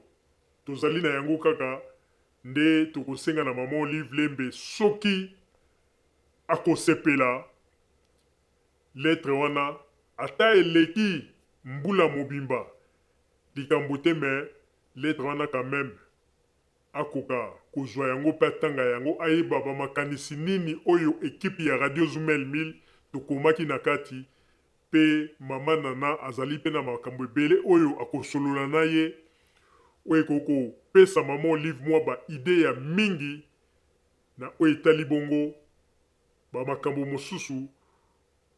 tozali na yango kaka nde tokosenga na mama Olive Lembe soki akosepela lettre wana ata eleki mbula mobimba likambo te me lettre wana quand même akoka kozwa yango pe atanga yango ayeba bamakanisi nini oyo ekipe ya radio Zumel 1000 tokomaki na kati pe mama Nana azali pe na makambo ebele oyo akosolola na ye oyo koko pesa mama Olive mwa ba ide ya mingi na oyo etali bongo ba makambo mosusu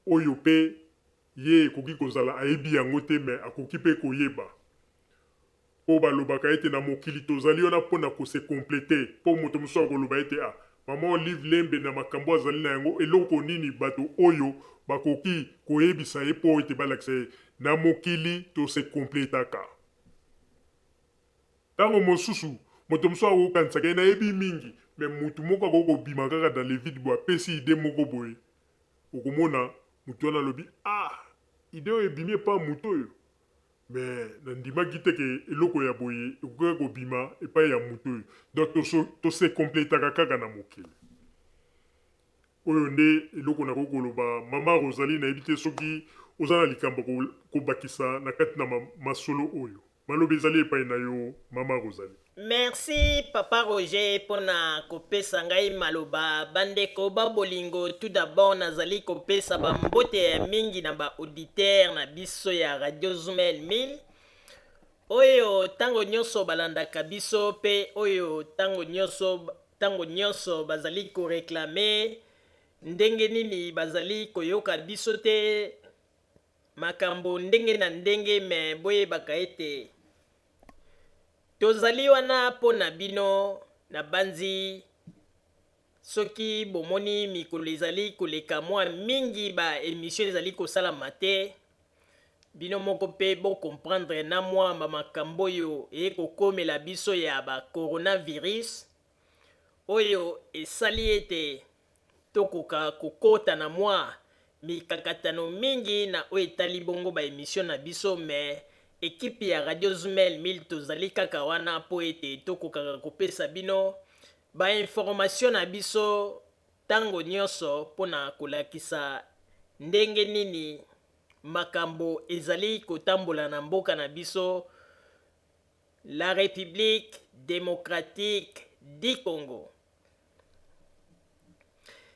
oyo pe ye ekoki kozala ayebi yango te me akoki pe koyeba po balobaka ete na mokili tozali wana mpona kose komplete po moto mosusu akoloba ete mama Olive Lembe na makambo azali na yango eloko nini bato oyo bakoki koyebisa ye po ete balakisa ye na mokili tose kompletaka ntango mosusu moto mosusu akokanisaka ye nayebi mingi me mutu moko akoki kobima kaka dans le vide boye apesi ide moko boye okomona mutu wana alobi ide oyo ebimi epa mutu oyo me nandimaki te ke eloko ya boye ekokaka kobima epai ya mutu oyo donc tose kompletaka kaka na mokili oyo nde eloko nakoki koloba mama Rosalie nayebi te soki oza na likambo kobakisa na kati na masolo oyo malobi ezali epai na yo mama Rosalie. Merci papa Roger pona kopesa ngai maloba bandeko ba bolingo. Tout d'abord nazali kopesa ba mbote ya mingi na ba auditeur na biso ya radio Zumel 1000 oyo tango nyonso balandaka biso pe oyo tango nyonso bazali ko réclamer ndenge nini bazali koyoka biso te makambo ndenge na ndenge me boye baka ete tozali wana po na bino na banzi soki bomoni mikolo ezali koleka mwa mingi ba émission ezali kosalama te bino moko pe bo comprendre na mwa makambo oyo ekokomela biso ya ba coronavirus oyo esali ete tokoka kokota na mwa mikakatano mingi na oyo etali bongo ba émission na biso me ekipe ya radio Zumel 1000 tozali kaka wana po ete tokokaka kopesa bino ba information na biso tango nyonso pona kolakisa ndenge nini makambo ezali kotambola na mboka na biso la République démocratique du Congo.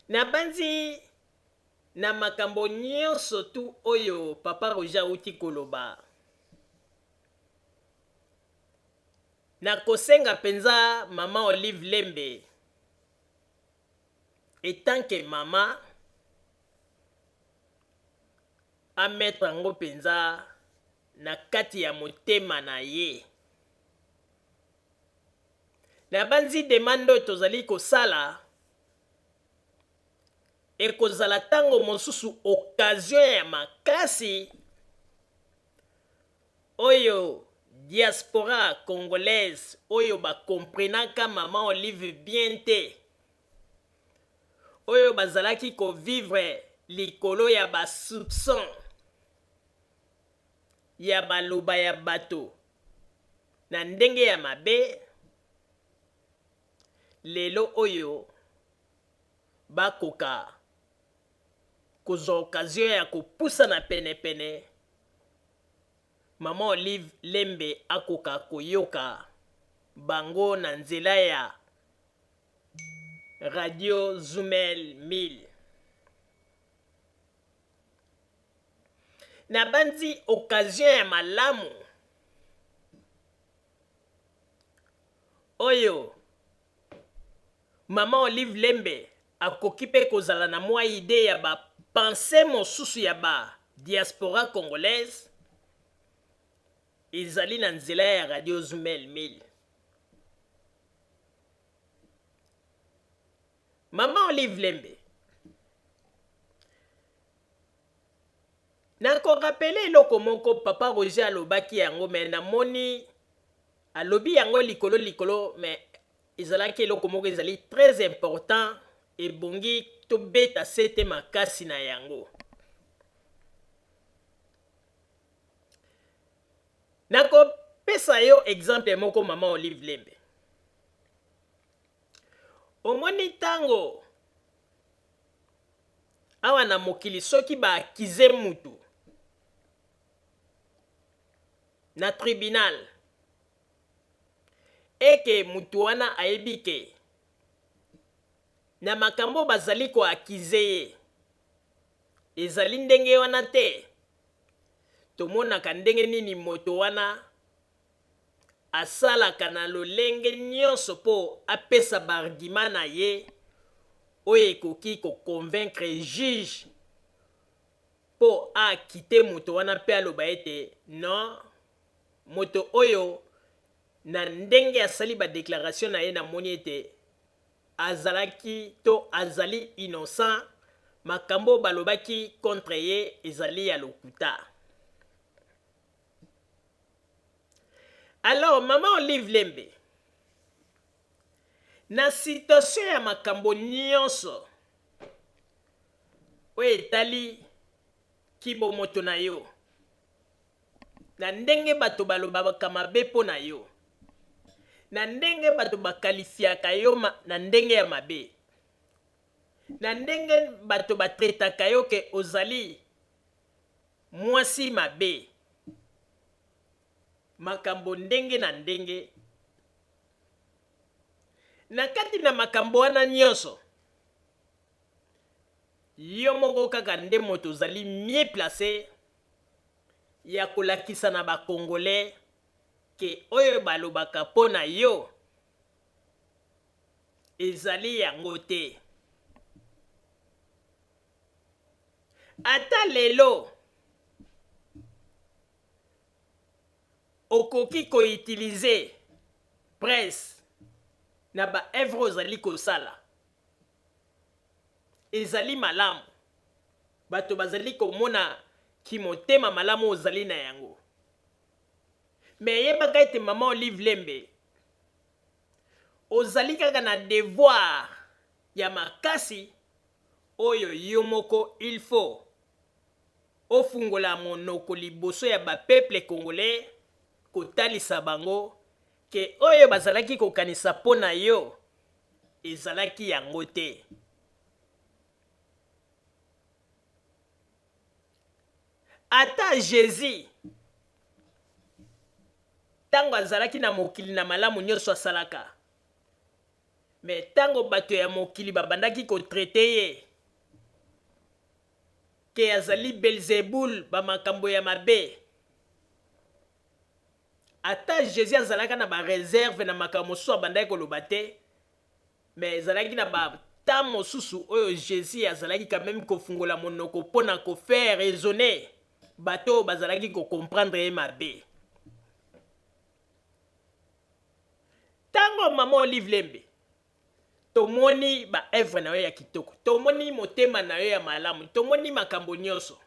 Na banzi na makambo nyonso tu oyo Papa Roger auti koloba. Na kosenga penza Maman Olive Lembe. Et tant que maman a mettre ngo penza na kati ya motema na ye. Na banzi demando tozali kosala e kozala tango mosusu occasion ya makasi oyo diaspora congolaise oyo ba comprenaka Maman Olive bien te oyo bazalaki ko vivre likolo ya ba soupçon ya baloba ya bato na ndenge ya mabe lelo oyo bakoka kozwa occasion ya kopusa na pene Maman Olive Lembe akoka koyoka bango na nzela ya Radio Zumel 1000. Na banzi occasion ya malamu oyo Maman Olive Lembe akoki pe kozala na mwa ide ya ba pensée mosusu ya ba diaspora congolaise ezali na nzela ya Radio Zumel 1000. Maman Olive Lembe nako rappele eloko moko Papa Roger alobaki yango me namoni alobi yango likolo me ezalaki eloko moko ezali très important ebongi tobeta sete makasi na yango. Nako pesa yo exemple moko Maman Olive Lembe. Omoni tango awa na mokili soki ba akize mutu na tribunal eke mutu wana ayebi na makambo bazali ko akize ye ezali ndenge wana te tomonaka ndenge nini moto wana asalaka na lolenge nyonso po apesa bargima na ye oyo ekoki koconvaincre juge po akite moto wana pe aloba ete non moto oyo na ndenge asali badéclaration na ye namoni ete azalaki to azali innocent makambo balobaki contre ye ezali ya lokuta. Alors Maman Olive Lembe na situation ya makambo nyonso oyo etali kibomoto na yo na ndenge bato balobaka mabe mpo na yo na ndenge bato bakalifiaka yo na ndenge ya mabe na ndenge bato batretaka yo ke ozali mwasi mabe makambo ndenge na ndenge na kati na makambo wana nyonso yo moko kaka nde moto ozali mieux placé ya kolakisa na bakongolais ke oyo balobaka mpo na yo ezali yango te. Ata lelo okoki koutilize presse na ba œuvre ozali kosala ezali malamu bato bazali komona kimotema malamu ozali na yango me yebaka ete Maman Olive Lembe ozali kaka na devoir ya makasi oyo yo moko il faut ofungola monoko liboso ya ba peuple congolais kotalisa bango ke oyo bazalaki kokanisa pona yo ezalaki yango te. Ata Jésus tango azalaki na mokili na malamu nyonso asalaka, me tango bato ya mokili babandaki kotraite ye ke azali Belzebul bamakambo ya mabe, ata Jésus azalaka na bareserve na makambo mosusu abandaki koloba te, me ezalaki na bata mosusu oyo Jésus azalaki quand même kofungola monoko mpona kofaire raisonner bato bazalaki kocomprendre ye mabe. Tango mama Olive Lembe tomoni ba evre na yo ya kitoko, tomoni motema na yo ya malamu, tomoni makambo nyonso,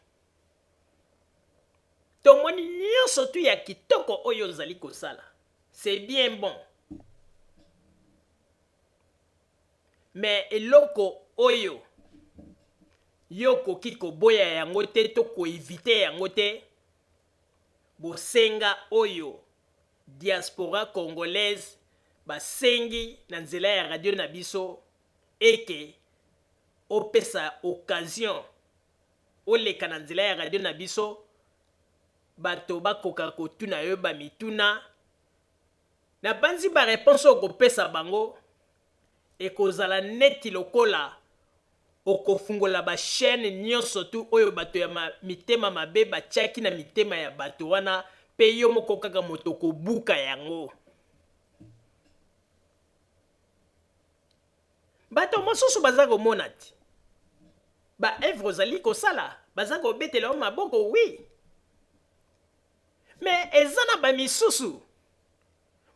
tomoni nyonso tu ya kitoko oyo ozali kosala, c'est bien bon. Mais eloko oyo yo koki koboya yango te to koevite yango te, bosenga oyo diaspora congolaise basengi na nzela ya radio na biso eke opesa occasion oleka na nzela ya radio na biso, bato bakoka kotuna yo bamituna na banzi ba réponse okopesa bango ekozala neti lokola okofungola ba chaîne nyonso tu oyo bato ya mitema mabe batiaki na mitema ya bato wana, pe yo moko kaka moto kobuka yango. Bato mosusu baza komona ti ba evre ozali kosala baza kobetela yo maboko, oui, mais eza na bamisusu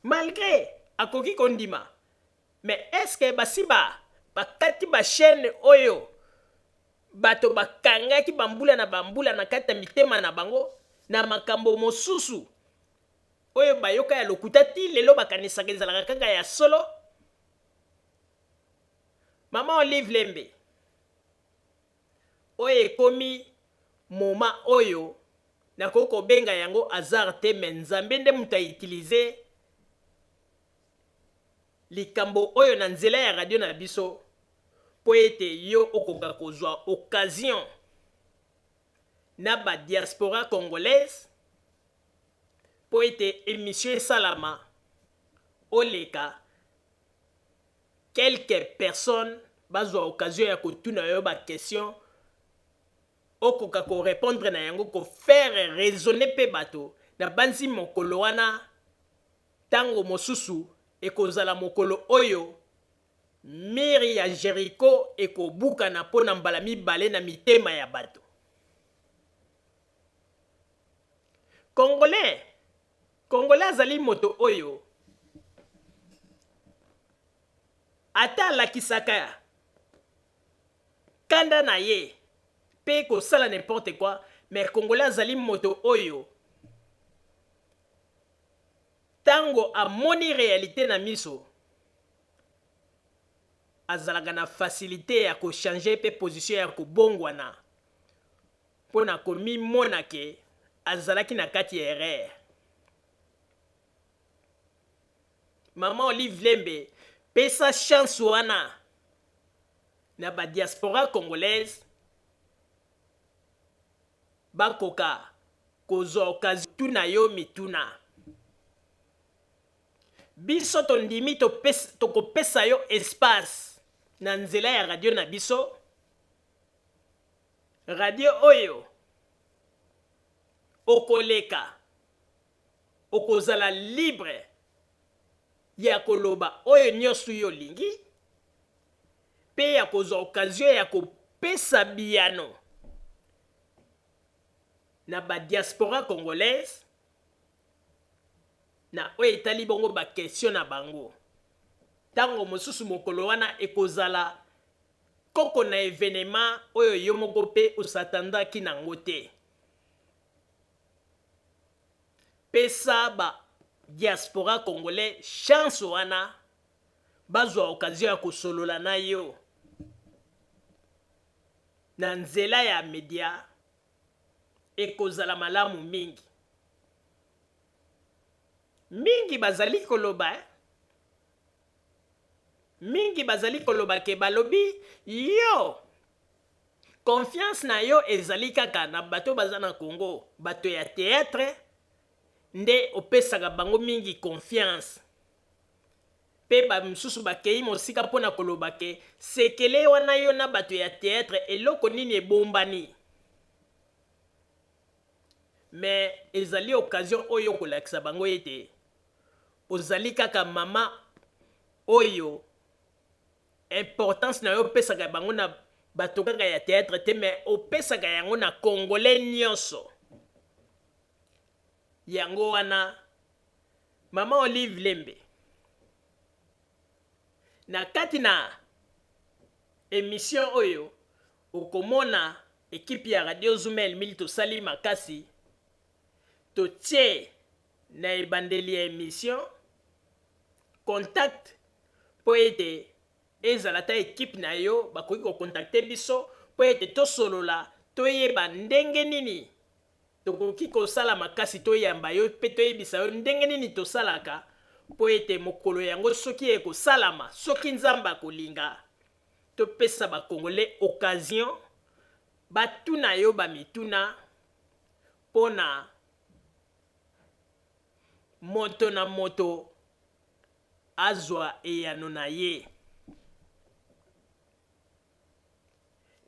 malgré akoki kondima, mais est-ce que basiba bakati ba chaîne oyo bato bakangaki bambula na kati ya mitema na bango na makambo mosusu oyo bayoka ya lokuta ti lelo bakanisaka ezalaka kaka ya solo? Mama Olive Lembe oyo ekomi moma oyo nakoki kobenga yango hasard te, me nzambe nde moto autilize likambo oyo na nzela ya radio na biso po ete yo okoka kozwa occasion na ba diaspora congolaise, po ete émission esalama oleka quelques personnes bazwa occasion ya kotuna yo ba question, okoka ko répondre na yango, ko faire raisonner pe bato na banzi mokolo wana. Tango mosusu ekozala mokolo oyo miri ya Jericho ekobuka na pona mbala mibale na mitema ya bato. Congolais azali moto oyo ata lakisaka kanda na ye pe kosala n'importe quoi, mais Congolais azali moto oyo tango amoni réalité na miso azalaka na facilité ya kochange pe position ya kobongwana mpona komimona ke azalaki na kati ya erreur. Mama Olive Lembe pesa chance wana na ba diaspora congolaise bakoka kozwa occasion tuna yo mituna. Biso tondimi tokopesa yo espace na nzela ya radio na biso, radio oyo okoleka okozala libre ya koloba oyo nyonso yo lingi, pe ya kozwa occasion ya kopesa biyano na ba diaspora congolaise na oyo etali bongo ba question na bango. Tango mosusu mokolo wana ekozala koko na événement oyo yo moko pe osatandaki nango te. Pesa ba diaspora congolais chance wana bazwa occasion ya kosolola na yo na nzela ya media ekozala malamu mingi. Mingi bazali koloba mingi bazali koloba ke balobi yo confiance na yo ezali kaka na bato baza na Congo bato ya théâtre nde opesaka bango mingi confiance pe ba misusu bakei mosika mpona koloba ke sekele wana yo na bato ya théâtre eloko nini ebombani mais ezali occasion oyo kolakisa bango ete ozali kaka mama oyo importance na yo opesaka bango na bato kaka ya théâtre te mais opesaka yango na congolais nyonso yango wana mama Olive Lembe na kati na émission oyo okomona équipe ya Radio Zumel 1000 tosali makasi totie na ebandeli ya émission contact po ete ezala ta équipe na yo bakoki kocontacte biso po ete tosolola toyeba ndenge nini tokoki kosala makasi toyamba yo mpe toyebisa yo ndenge nini tosalaka po ete mokolo yango soki ekosalama soki nzambe akolinga topesa bakongolais occasion batuna yo bamituna mpona moto na moto azwa eyano na ye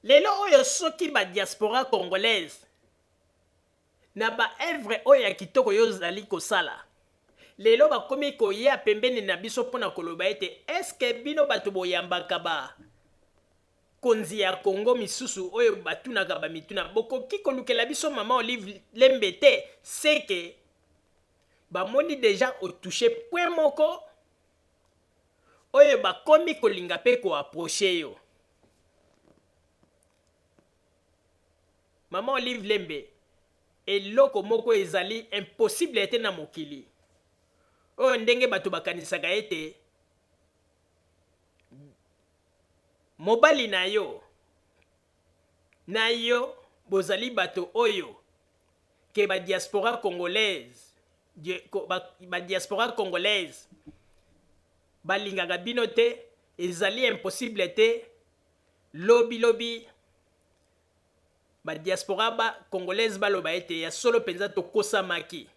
lelo oyo soki badiaspora congolaise na baevre oyo ya kitoko yo ozali kosala lelo bakomi koya pembeni na biso mpona koloba ete eske bino bato boyambaka bakonzi ya Congo misusu oyo batunaka bamituna bokoki kolukela biso mama Olive Lembe te seke bamoni deja otouche point moko oyo bakomi kolinga mpe koaproche yo mama Olive Lembe eloko moko ezali impossible ete na mokili oyo ndenge bato bakanisaka ete mobali na yo bozali bato oyo ke badiaspora congolaise balingaka bino te ezali impossible te lobi badiaspora congolaise baloba ete ya solo mpenza tokosamaki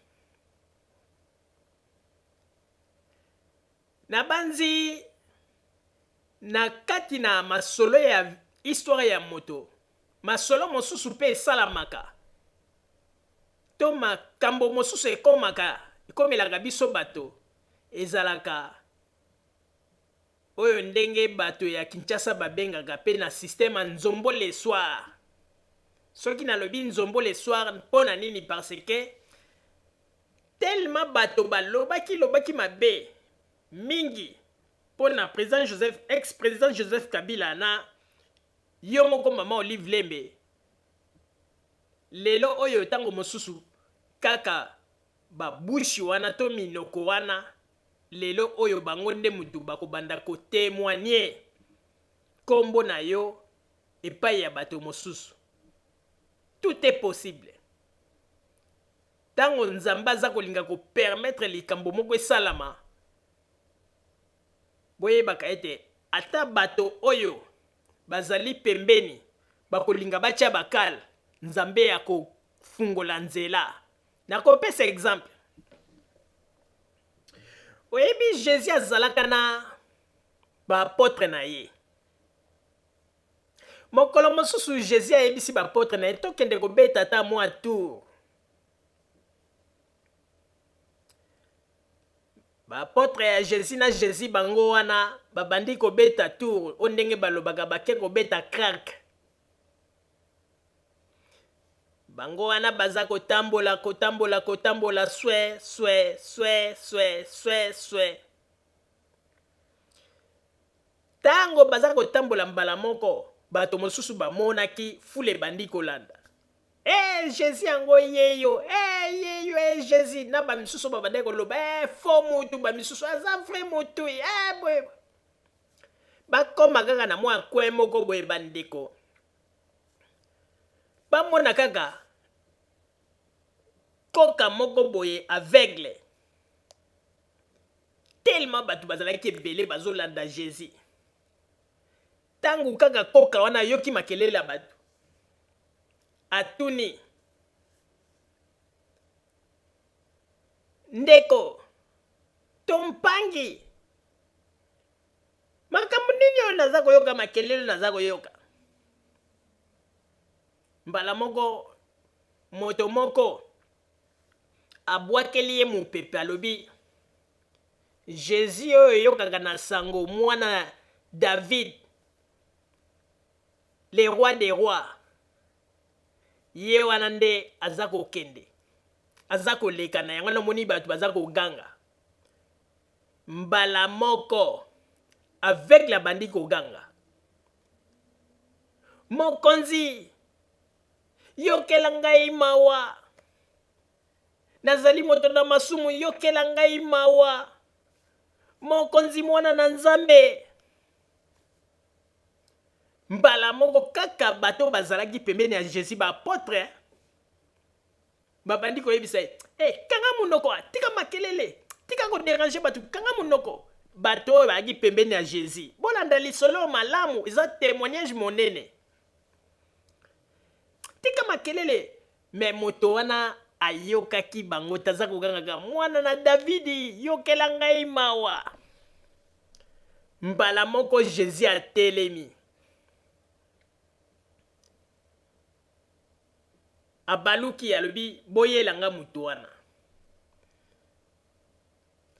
na banzi na kati na masolo ya histoire ya moto masolo mosusu mpe esalamaka to makambo mosusu ekomelaka biso bato ezalaka oyo ndenge bato ya Kinshasa babengaka mpe na systeme nzombo le soir soki nalobi nzombo le soir mpona nini parce que tellement bato balobaki mabe mingi mpona ex-président Joseph Kabila na yo moko mama Olive Lembe lelo oyo tango mosusu kaka babushi wana to minoko wana lelo oyo bango nde mutu bakobanda kotémoigner kombo na yo epai ya bato mosusu tout est possible tango nzambe aza kolinga kopermettre likambo moko esalama boyebaka ete ata bato oyo bazali pembeni bakolinga batya bakala nzambe ya kofungola nzela nakopesa exemple oyebi Jésus azalaka na baapotre na ye mokolo mosusu Jésus ayebisi baapotre na ye tokende kobeta ata mwa tour baapotre ya Jésus na Jésus bango wana babandi kobeta tour o ndenge balobaka bake kobeta crack bango wana baza kotambola swe tango baza kotambola mbala moko bato mosusu bamonaki fule bandi kolanda Jésus yango yeyo Jésus na bamisusu babande koloba fo mutu bamisusu aza vrai mutu boye bakoma kaka na mwa kwe moko boye bandeko bamona kaka koka moko boye aveugle tellement bato bazalaki ebele bazolanda Jésus tangu kaka koka wana yoki makelele ya bato atuni ndeko tompangi makambo nini oyo naza koyoka makelele naza koyoka mbala moko moto moko abwakeli ye mopepe alobi Jésus oyo eyokaka na sango mwana David le roi des rois ye wana nde aza kokende aza koleka na yango namoni bato baza koganga mbala moko avec la bandi koganga mokonzi yokela ngai mawa nazali moto na masumu yokela ngai mawa mokonzi mwana na nzambe mbala moko kaka bato bazalaki pembeni ya Jésus ba apôtre babandi koyebisa kanga munoko tika makelele tika ko déranger bato kanga munoko bato oyo bazalaki pembeni ya Jésus bolanda lisolo malamu eza témoignage monene tika makelele me moto wana ayokaki bango taza kogangaka mwana na Davidi yokela ngai mawa mbala moko Jésus atelemi abaluki alobi boyelanga mutu wana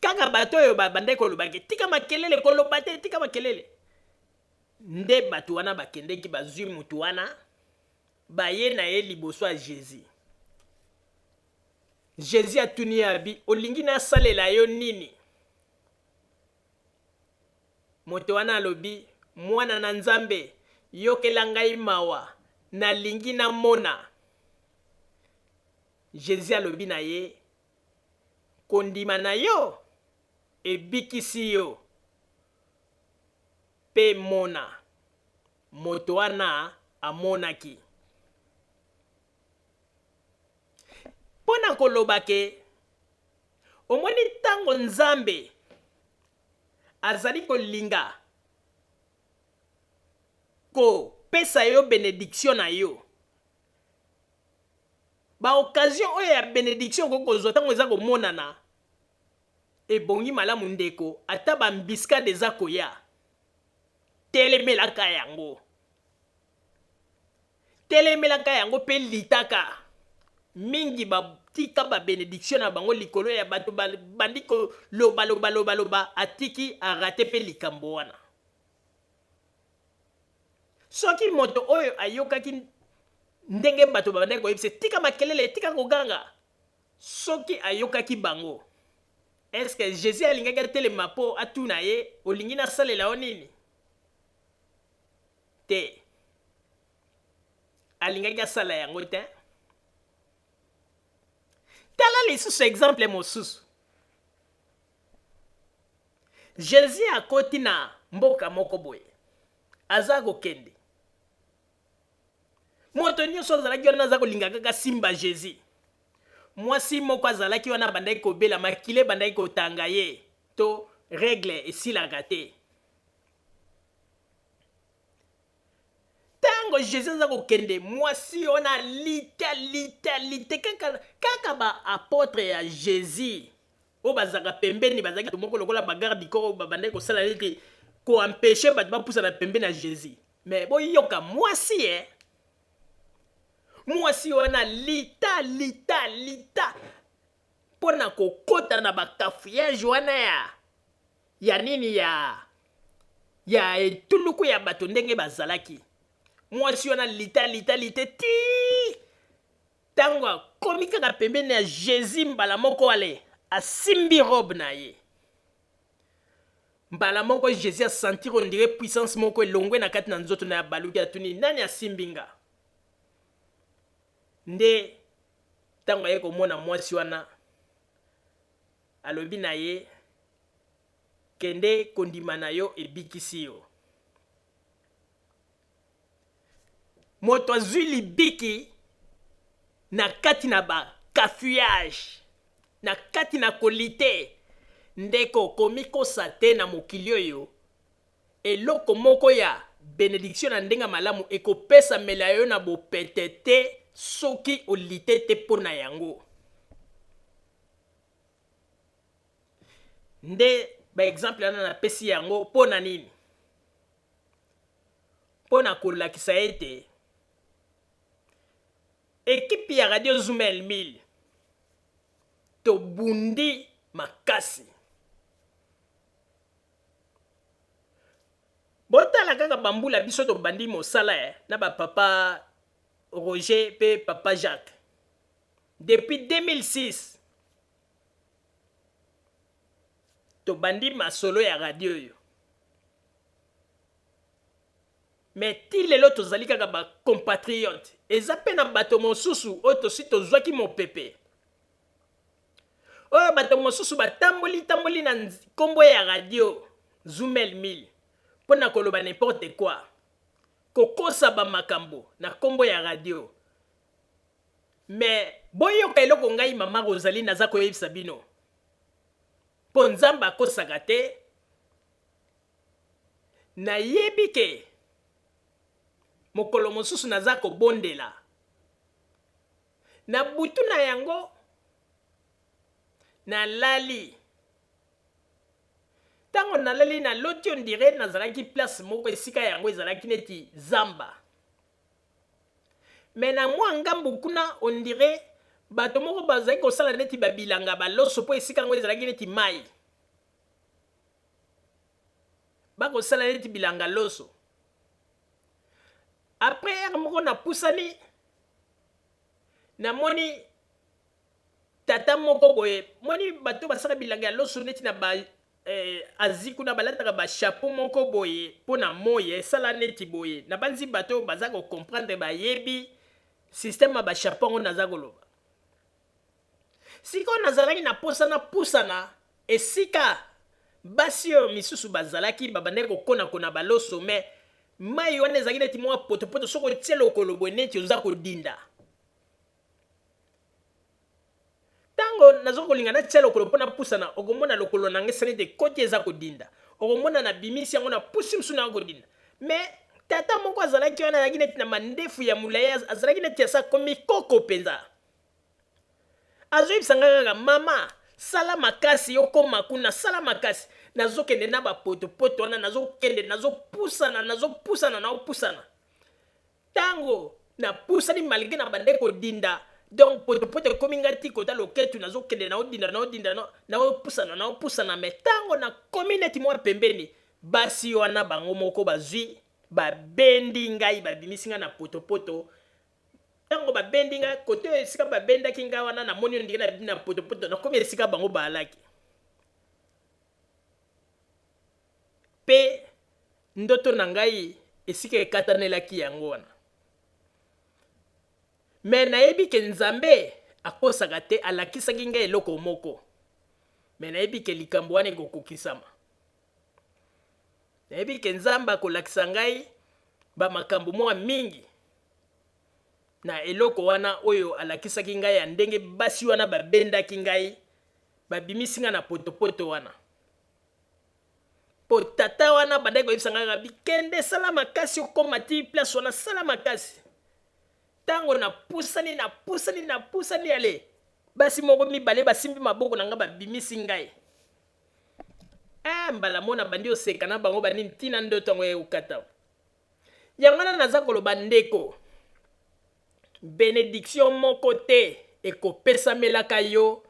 kaka bato oyo babande kolobaki tika makelele koloba te tika makelele nde bato wana bakendeki bazwi mutu wana baye na ye liboso ya Jésus Jésus atuni abi olingi nasalela yo nini moto wana alobi mwana na nzambe yokela ngai mawa nalingi namona Jésus alobi na ye kondima na yo ebikisi yo pe mona moto wana amonaki pona koloba ke omoni tango nzambe azali kolinga ko pesa yo bénédiction na yo ba occasion oyo ya bénédiction kokozwa tango eza komonana ebongi malamu ndeko ata bambiskade eza koya telemelaka yango mpe litaka mingi batika babénédiction na bango likolo ya bato bandi koloba atiki arate mpe likambo wana soki moto oyo ayokaki ndenge bato babandaki koyebisa tika makelele tika koganga soki ayokaki bango est-ce que Jésus alingaki atelema mpo atuna ye olingi nasalela yo nini te alingaki asala yango te tala lisusu exemple mosusu Jésus akoti na mboka moko boye aza kokende moto nyonso azalaki wana aza kolinga kaka simba Jésus mwasi moko azalaki wana bandaki kobela makile bandaki kotanga ye to règle esilaka te tango Jésus aza kokende mwasi wana lite kaka ba apôtre ya Jésus oyo bazalaka pembeni bazalaki moko lokola bagarde corps babandaki kosala neti koempêche bato bapusana pembeni ya Jésus mais boyoka mwasi mwasi wana lita pona kokota na bakafouillage wana ya nini ya etuluku ya bato ndenge bazalaki mwasi wana lita ti tango akomi kaka pembeni ya Jésus mbala moko ale asimbi robe na ye mbala moko Jésus asentir ondire puissance moko elongwe na kati na nzoto na ya baluki atuni nani asimbi nga nde tango aye komona mwasi wana alobi na ye kende kondima na yo ebikisi yo moto azwi libiki na kati na bakafouillage na kati na kolite ndeko komi kosa te na mokili oyo eloko moko ya bénédiction na ndenga malamu ekopesa mela yo na bopete te soki olite te mpo na yango. Nde ba exemple wana napesi yango mpo na nini? Mpo na kolakisa ete ekipe ya Radio Zumel 1000 tobundi makasi. Botala kaka bambula biso tobandi mosala na ba papa Roger pe papa Jacques. Depuis 2006 tobandi masolo ya radio yo. Mais ti lelo tozali kaka ba compatriote. Eza pe na bato mosusu oyo tosi tozwaki mopepe. Oyo bato mosusu batamboli na kombo ya radio Zumel 1000 pona koloba n'importe quoi. Kokosa ba makambo na kombo ya radio. Mais boyoka eloko ngai mama Rosalie naza koyebisa bino. Po nzamba akosaka te. Nayebi ke mokolo mosusu naza kobondela. Na butu na yango na lali. Tango na lali na loti on dirait nazalaki place moko esika yango ezalaki neti zamba. Mais na mwa ngambu kuna on dirait bato moko bazali kosala neti babilanga baloso po esika yango ezalaki neti mai. Bakosala neti bilanga loso. Après moko na pusani na moni tata moko boye moni bato basala bilanga loso neti na ba azi kuna balataka ba chapeau moko boye pona moye sala neti boye na banzi bato baza ko comprendre ba yebi système ba chapeau ngo naza koloba. Siko nazalaki na pusana esika basi yo misusu bazalaki babande kokona kona baloso mais mai wana ezalaki neti mwa potopoto soko tie lokolo boye neti oza kodinda. Tango nazo kolinga na tie lokolo mpona pusana okomona lokolo nange sani te koti eza kodinda. Okomona na bimisi yango na pusi msu na kodinda. Mais tata moko azalaki wana azalaki neti na mandefu ya mulaya azalaki neti asa komi koko penza. Azoyebisa kaka mama sala makasi yokoma kuna sala makasi nazokende na bapotopoto wana nazokende nazopusana na opusana. Tango na pusani malgré na bande kodinda donc potopoto komi ngati kota loketu nazokende na odinda na opusana mais tango na komi neti mwa pembeni basi wana bango moko bazwi babendi ngai babimisi nga na potopoto. Tango babendi nga kote esika babendaki nga wana na moni ndike na potopoto na komi esika bango balaki. Pe ndoto na ngai esika ekatanelaki yango wana. Mais nayebi ke Nzambe akosaka te alakisaki ngai eloko moko. Mais nayebi ke likambo wana ekokokisama. Nayebi ke Nzambe akolakisa ngai ba makambo mwa mingi. Na eloko wana oyo alakisaki ngai ya ndenge basi wana babendaki ngai babimisi nga na potopoto wana. Po tata wana badai koyebisa nga bikende sala makasi okoma ti place wana sala makasi. Tango na pusani ale basi moko mibale basimbi maboko na nga babimisi ngai. Mbala mona bandi oseka na bango banini tina ndoto ngo ukata. Yango na naza koloba ndeko. Bénédiction moko te ekopesamelaka yo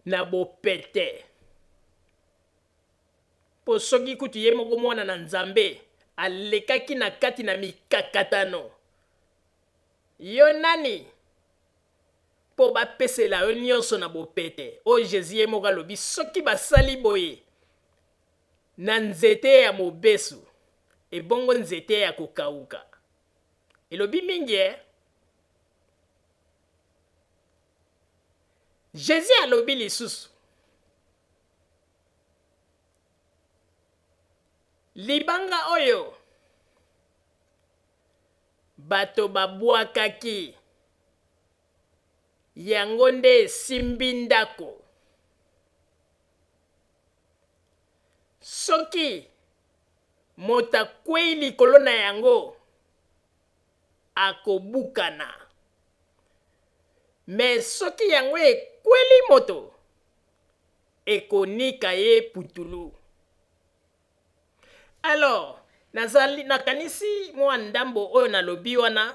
na bopete. Po soki kutu ye moko mwana na Nzambe alekaki na kati na mikakatano. Yo nani po bapesela yo nyonso na bopete. O Jésus ye moko alobi soki basali boye na nzete ya mobesu ebongo nzete ya kokauka. Elobi mingi Jésus alobi lisusu libanga oyo bato babwakaki yango nde esimbi ndako. Soki moto akwei likolo na yango akobukana. Me soki yango ekweli moto ekonika ye putulu. Alors, nakanisi mwa ndambo oyo nalobi wana,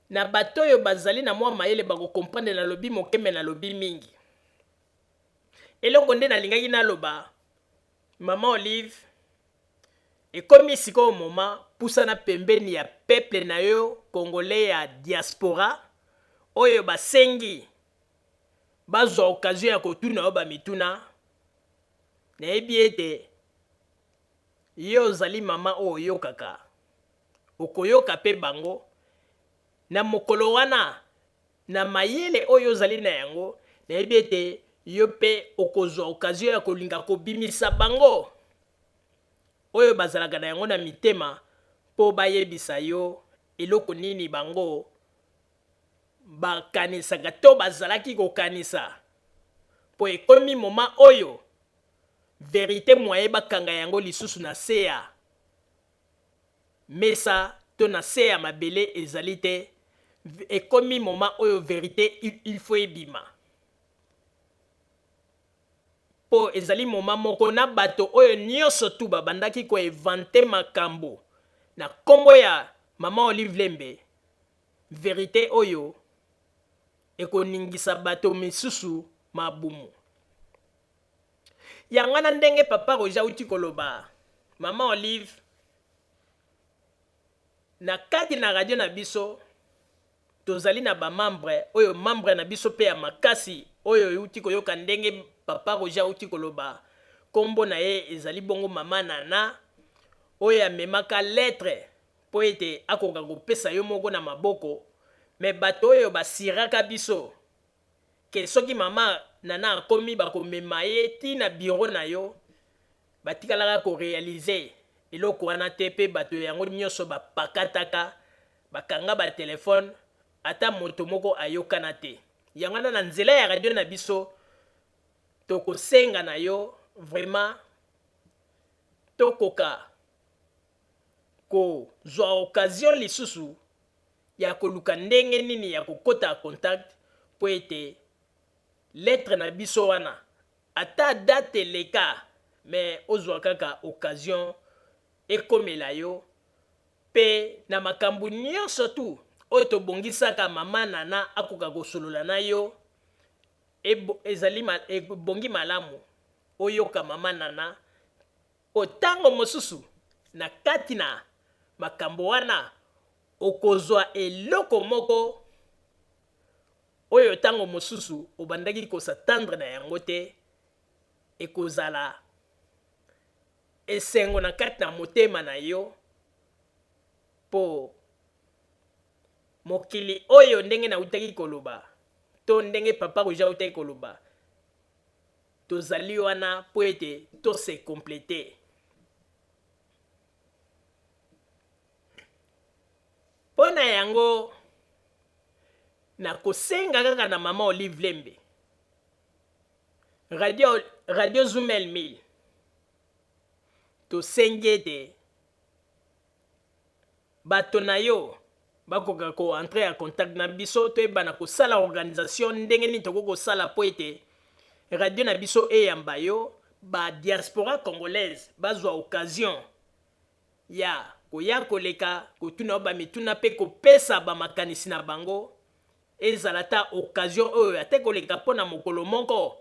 na bato oyo bazali na mwa mayele bako comprendre nalobi mokeme nalobi mingi. Eloko nde nalingaki naloba, Mama Olive, ekomi sikoyo moma pusana pembeni ya peuple na yo congolais ya diaspora oyo basengi bazwa occasion ya kotuna yo bamituna. Nayebi ete yo ozali mama oyo kaka okoyoka pe bango na mokolo wana na mayele oyo ozali na yango. Nayebi ete yo pe okozwa occasion ya kolinga kobimisa bango oyo bazalaka na yango na mitema po bayebisa yo eloko nini bango bakanisaka to bazalaki kokanisa. Po ekomi moma oyo verite moye bakanga yango lisusu na se ya mesa to na se ya mabele ezali te. Ekomi moma oyo verite il faut ebima. Po ezali moma moko na bato oyo nyonso tu babandaki ko evante makambo na kombo ya Mama Olive Lembe. Verite oyo ekoningisa bato misusu mabumu. Yangana ndenge Papa Roger uti koloba, Mama Olive, na kati na radio na biso tozali na ba membre oyo membre na biso pe ya makasi oyo uti koyoka ndenge Papa Roger uti koloba. Kombo na ye ezali bongo Mama Nana oyo amemaka lettre po ete akoka kopesa yo moko na maboko. Me bato oyo basiraka biso ke soki Mama Nana akomi bakomema ye ti na bureau na yo, batikalaka ko réaliser eloko wana te pe bato yango nyonso bapakataka bakanga ba telefone ata moto moko ayokana te. Yango na nzela ya radio na biso tokosenga na yo vraiment tokoka ko zwa occasion lisusu ya koluka ndenge nini ya kokota contact po ete lettre na biso wana ata date leka me ozwa kaka occasion ekomela yo pe na makambo nyonso tu oyo tobongisaka Mama Nana akoka kosolola na yo ezali ebongi malamu oyoka Mama Nana otango mosusu na kati na makambo wana okozwa eloko moko oyo tango mosusu obandaki kosatandre na yango te ekozala esengo na kati na motema na yo po mokili oyo ndenge na utaki koloba to ndenge Papa Roger utaki koloba tozali wana po ete to se complete. Pona yango na kosenga kaka na Mama Olive Lembe radio Zumel 1000 to sengete bato na yo bakoka ko entrer en contact na biso to ebana kosala organisation ndenge nini toko kosala po ete radio na biso eyamba yo ba diaspora congolaise bazwa occasion ya koya koleka kotuna ba mituna pe kopesa ba makanisi na bango ezala ta occasion oyo ate koleka pona mokolo moko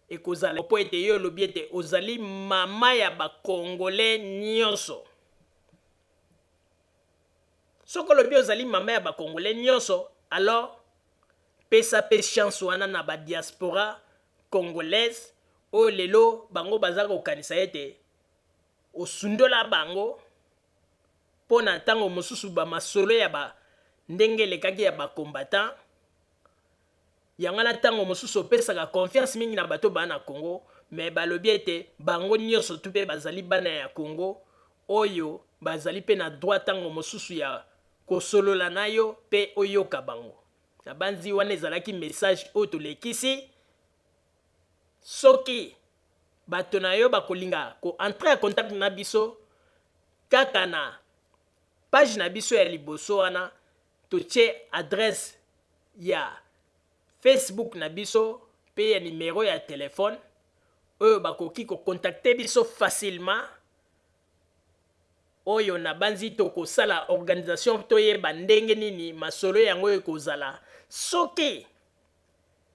ekozala po ete yo lobi ete ozali mama ya ba congolais nyonso. Soko lobi ozali mama ya ba congolais nyonso, alors pesa pe chance wana na ba diaspora congolaise o lelo bango bazaka kokanisa ete osundola bango pona tango mosusu ba masolo ya ba ndenge lekaki ya ba combattant yangana tango mosusu opesaka confiance mingi na bato bana Congo me balobi ete bango nyonso tu pe bazali bana ya Congo oyo bazali pe na droit tango mosusu ya kosolola na yo pe oyoka bango. Na banzi wana ezalaki message oyo tolekisi soki bato na yo bakolinga ko entrer en contact na biso kaka na page na biso ya liboso wana totie adresse ya Facebook na biso pe ya numero ya telefone oyo bakoki kokontakte biso facilement oyo na banzi tokosala organisation toyeba ndenge nini masolo yango ekozala soki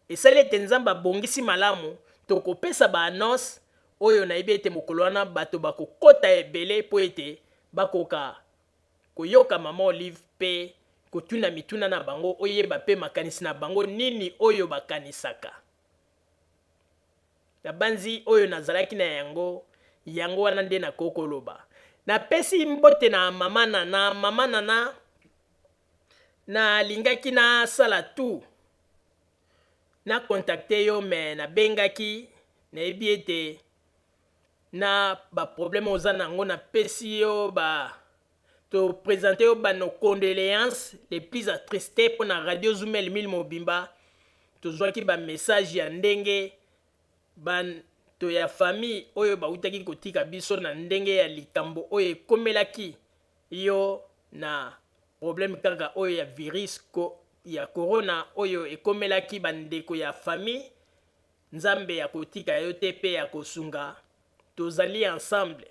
esali ete nzambe abongisi malamu tokopesa baannonce oyo nayebi ete mokolo wana bato bakokota ebele mpo ete bakoka koyoka mama Olive mpe kotuna mituna na bango oyeba mpe makanisi na bango nini oyo bakanisaka na banzi oyo nazalaki na yango wana nde nakokoloba napesi mbote na mama nana nalingaki nasala tu na kontakte yo me nabengaki nayebi ete na baproblème oza nango napesi yo to présenter yo nos condoléances les plus attristés pour na radio Zoumel 1000 mobimba tozwaki message ya ndenge to ya famille oyo bautaki kotika biso na ndenge ya likambo oyo ekomelaki yo na problème kaka oyo ya virus ya corona oyo ekomelaki bandeko ya famille nzambe ya kotika yo te pe ya kosunga tozali ensemble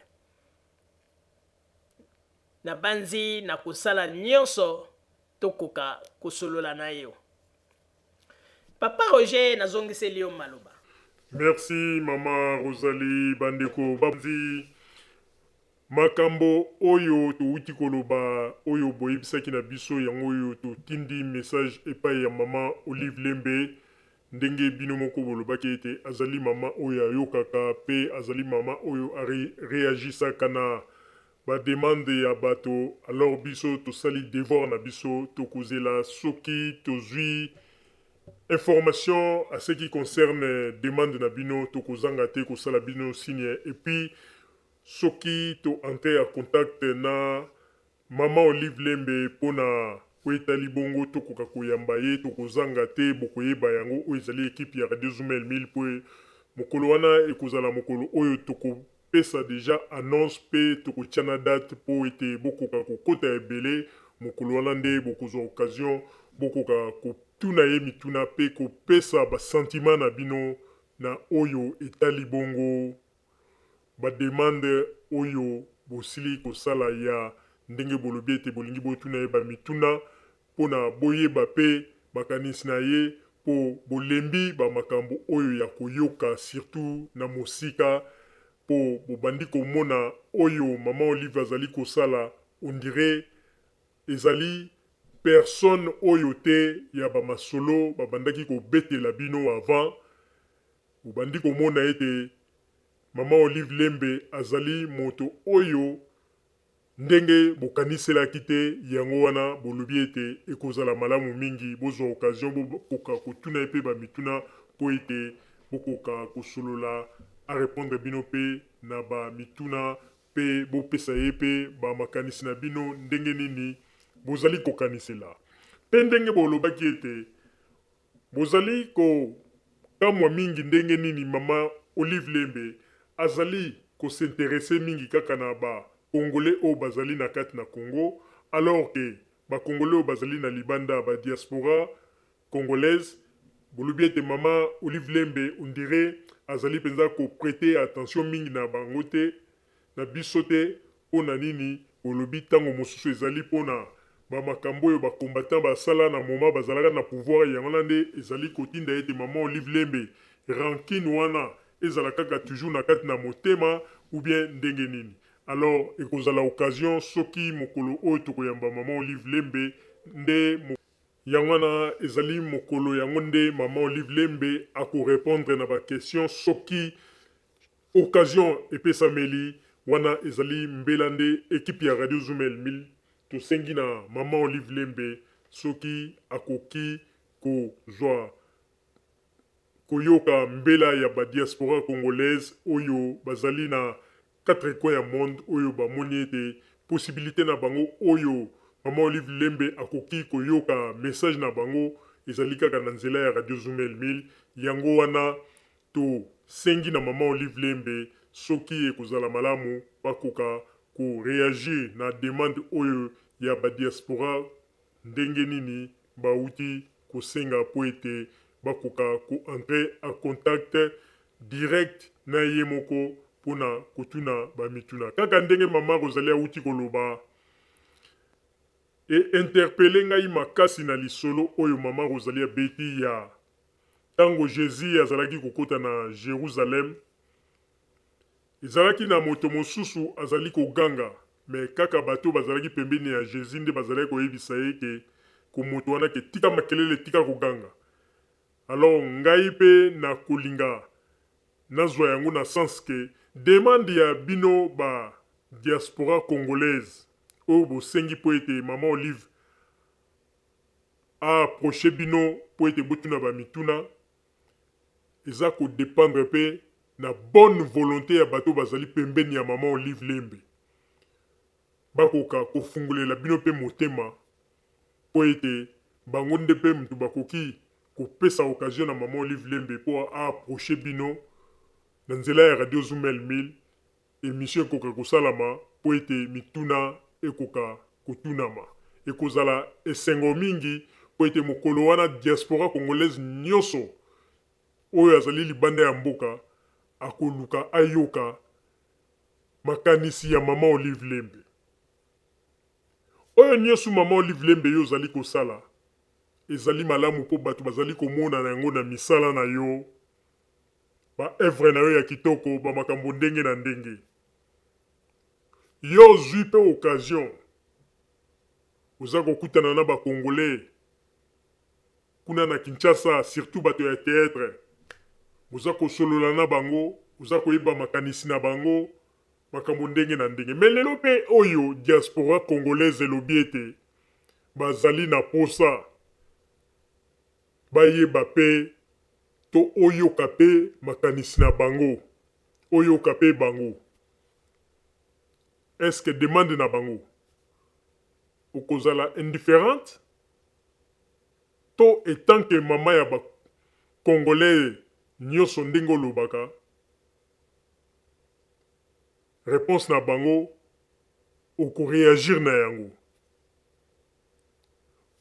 na banzi na kosala nyonso tokoka kosolola na yo papa Roger nazongiseli yo maloba. Merci Mama Rosalie bandeko banzi makambo oyo touti koloba oyo boyebisaki na biso yango oyo totindi message epai ya Mama Olive Lembe ndenge bino moko bolobaki ete azali mama oyo ayokaka pe azali mama oyo reagisaka na demande ya bato alors biso tosali devoir na biso tokozela soki tozwi information à ce qui concerne demande na bino tokozanga te kosala bino signe et puis soki to enter à contact na Mama Olive Lembe pona koetali bongo tokoka koyamba ye tokozanga te bokoyeba yango oyo ezali ekipe ya Radio Zoumel 1000 po mokolo wana ekozala mokolo oyo tokopesa deja annonce pe tokotiana date po ete bokoka kokota ebele mokolo wana nde bokozwa occasion bokoka kotuna ye mituna pe kopesa basentiment na bino na oyo etali bongo bademande oyo bosili kosala ya ndenge bolobi ete bolingi botuna ye bamituna pona boyeba pe makanisi na ye po bolembi bamakambo oyo ya koyoka surtout na mosika po bobandi komona oyo Mama Olive azali kosala on dirait ezali personne oyo te ya bamasolo babandaki kobetela bino avant bobandi komona ete Mama Olive Lembe azali moto oyo ndenge bokaniselaki te yango wana bolobi ete ekozala malamu mingi bozwa occasion bokoka kotuna epe bamituna po ete bokoka kosolola a répondre bino pe na bamituna pe bopesa ye pe bamakanisi na bino ndenge nini bozali kokanisela pe ndenge bolobaki ete bozali kokamwa mingi ndenge nini Mama Olive Lembe azali kosinteresse mingi kaka na Congolais oyo bazali na kati na Congo alors que Congolais oyo bazali na libanda diaspora congolaise bolobi ete Mama Olive Lembe on dirait azali penza ko prêter attention mingi na bango te na biso te mpona nini bolobi ntango mosusu ezali mpona bamakambo oyo bakombatant basala na moment bazalaka na pouvoir yango na nde ezali kotinda ete Mama Olive Lembe rancune wana ezala kaka toujours na kati na motema ou bien ndenge nini alors ekozala occasion soki mokolo oyo tokoyamba Mama Olive Lembe nde yango wana ezali mokolo yango nde Mama Olive Lembe akorépondre na baquestion soki occasion epesameli wana ezali mbela nde ekipe ya Radio Zoumel 1000 tosengi na Mama Olive Lembe soki akoki kozwa koyoka mbela ya diaspora congolaise oyo bazali na 4 coins ya monde oyo bamoni ete possibilité na bango oyo Mama Olive Lembe akoki koyoka message na bango ezali kaka na nzela ya Radio Zoumel 1000 yango wana to sengi na Mama Olive Lembe soki ekozala malamu bakoka réagir na demande oyo ya ba diaspora ndenge nini bauti kosenga po ete bakoka entrer en contact direct na ye moko mpona kotuna bamituna kaka ndenge mama Rosalie auti koloba interpele ngai makasi na lisolo oyo mama Rosalie abeti ya ntango Jésus azalaki kokota na Jérusalem. Ezalaki na moto mosusu azali koganga me kaka bato bazalaki pembeni ya Jésus nde bazalaki koyebisa ye ke ko moto wana ke tika makelele tika koganga. Alors ngai pe na kolinga nazwa yango na sens ke demande ya bino ba diaspora congolaise oyo bosengi po ete mama Olive approche bino po ete botuna bamituna eza kodépendre pe na bonne volonté ya bato bazali pembeni ya mama Olive Lembe bakoka kofungulela bino pe motema po ete bango nde pe mutu bakoki kopesa occasion na mama Olive Lembe po approche bino na nzela ya Radio Zumel 1000 émission ekoka kosalama po ete mituna ekoka kotunama ekozala esengo mingi po ete mokolo wana diaspora congolaise nyonso oyo azali libanda ya mboka akoluka ayoka makanisi ya mama Olive Lembe oyo nyonso mama Olive Lembe yo ozali kosala ezali malamu po bato bazali komona na yango na misala na yo ba evre na yo ya kitoko ba makambo ndenge na ndenge yo zwi pe occasion oza kokutana na bakongolais kuna na Kinshasa surtout bato ya théâtre oza kosolola na bango oza koyeba makanisi na bango makambo ndenge na ndenge me lelo mpe oyo diaspora congolaise elobi ete bazali na posa bayeba pe to oyoka pe makanisi na bango oyoka pe bango est-ce que demande na bango okozala indifférente to etant que mama ya ba congolais nyonso ndenge olobaka réponse na bango okoreagir na yango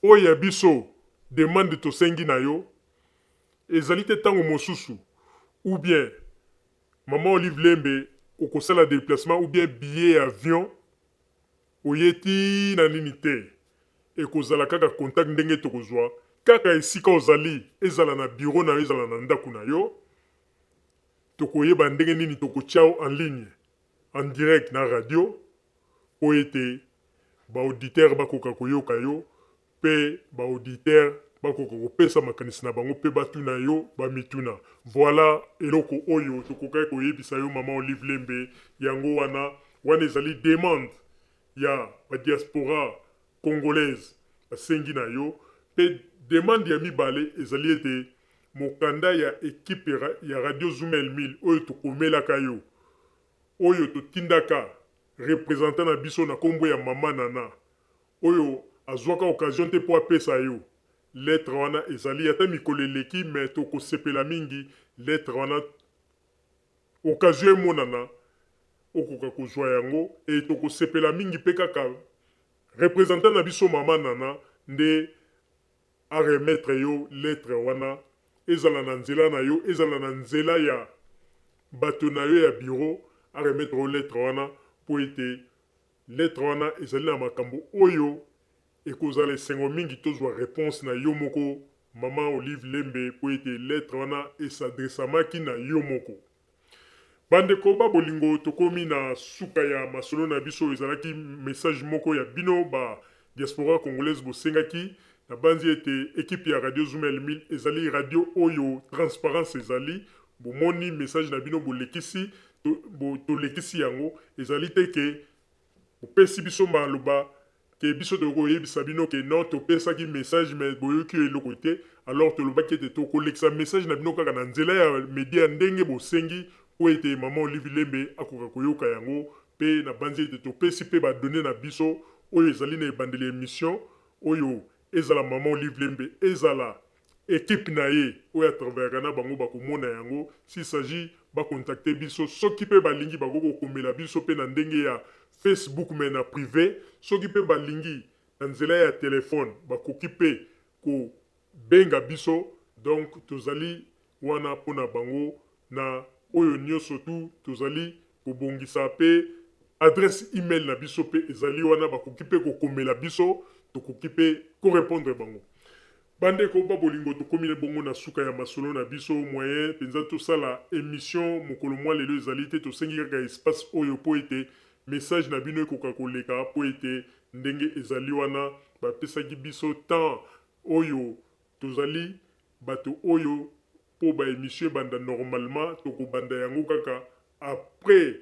oyo ya biso demande tosengi na yo ezali te ntango mosusu ou bien mama Olive Lembe okosala déplacement ou bien billet avion oyeti na nini te ekozala kaka contact ndenge tokozwa kaka esika ozali ezala na bureau na yo ezala na ndako na yo tokoyeba ndenge nini tokotiao en ligne en direct na radio po ete baauditeur bakoka koyoka yo pe baauditeur bakoka kopesa makanisi na bango pe batuna yo bamituna voilà eloko oyo tokokai koyebisa yo mama Olive Lembe yango wana ezali demande ya badiaspora congolaise basengi na yo pe demande ya mibale ezali ete mokanda ya ekipe ya Radio Zumel 1000 oyo tokomelaka yo oyo totindaka représentant na biso na kombo ya mama Nana oyo azwaka occasion te po apesa yo lettre wana ezali ata mikolo eleki me tokosepela mingi lettre wana occasion emonana okoka kozwa yango e tokosepela mingi mpe kaka représentant na biso mama Nana nde aremettre yo lettre wana ezala na nzela na yo ezala na nzela ya bato na yo ya bureau aremettre yo lettre wana po ete lettre wana ezali na makambo oyo ekozala esengo mingi tozwa réponse na yo moko mama Olive Lembe po ete lettre wana esadresamaki na yo moko bandeko babolingo tokomi na suka ya masolo na biso ezalaki message moko ya bino ba diaspora congolaise bosengaki na banzi ete ekipe ya Radio Zumel 1000 ezali radio oyo transparence ezali bomoni message na bino bolekisi tolekisi yango ezali te ke opesi biso maloba ke biso tokoyebisa bino ke non topesaki message mais boyoki eloko te alors tolobaki ete tokolekisa message na bino kaka na nzela ya media ndenge bosengi po ete mama Olive Lembe akoka koyoka yango pe na banzi ete topesi pe badone na biso oyo ezali na ebandeli émission oyo ezala mama Olive Lembe ezala équipe na ye oyo atraveraka na bango bakomona yango s'il s'agit bakontakte biso soki pe balingi bakoko komela biso pe na ndenge ya Facebook mais na privé soki pe balingi na nzela ya telefone bakoki pe ko benga biso donc tozali wana pona bango na oyo nyonso tu tozali kobongisa pe adresse email na biso pe ezali wana bakoki pe kokomela biso tokoki pe korépondre bango bandeko babolingo tokomi na bongo na suka ya masolo na biso moyen penza tosala émission mokolo mwa lelo ezali te tosengi kaka espace oyo po ete message na bino ekoka koleka po ete ndenge ezali wana bapesaki biso temps oyo tozali bato oyo po ba émission banda normalement tokobanda yango kaka après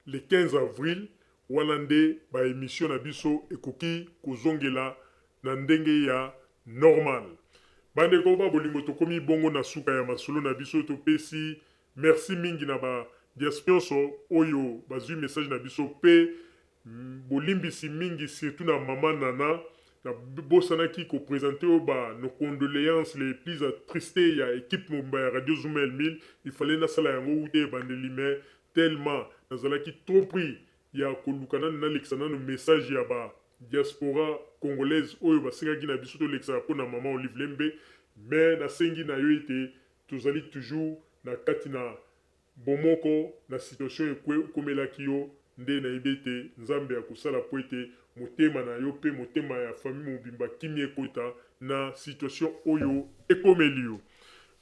le 15 avril wana nde ba émission na biso ekoki kozongela na ndenge ya normal bandeko babolingo tokomi bongo na suka ya masolo na biso topesi merci mingi na ba diaspionso oyo bazwi message na biso pe bolimbisi mingi surtout na mama nana na bosanaki ko présenter ba nos condoléances les plus attristés ya équipe momba ya Radio Zoumel 1000 il fallait na sala yango ute bandeli mais tellement nazalaki trop pris ya kolukana na lexana no message ya ba diaspora congolaise oyo basengaki na biso to lexana po na mama Olive Lembe mais na sengi na yo ete tozali toujours na kati na bomoko na situation ekomelaki yo nde na ibete nzambe ya kosala po ete motema na yo pe motema ya famille mobimba kimi ekota na situation oyo ekomeli yo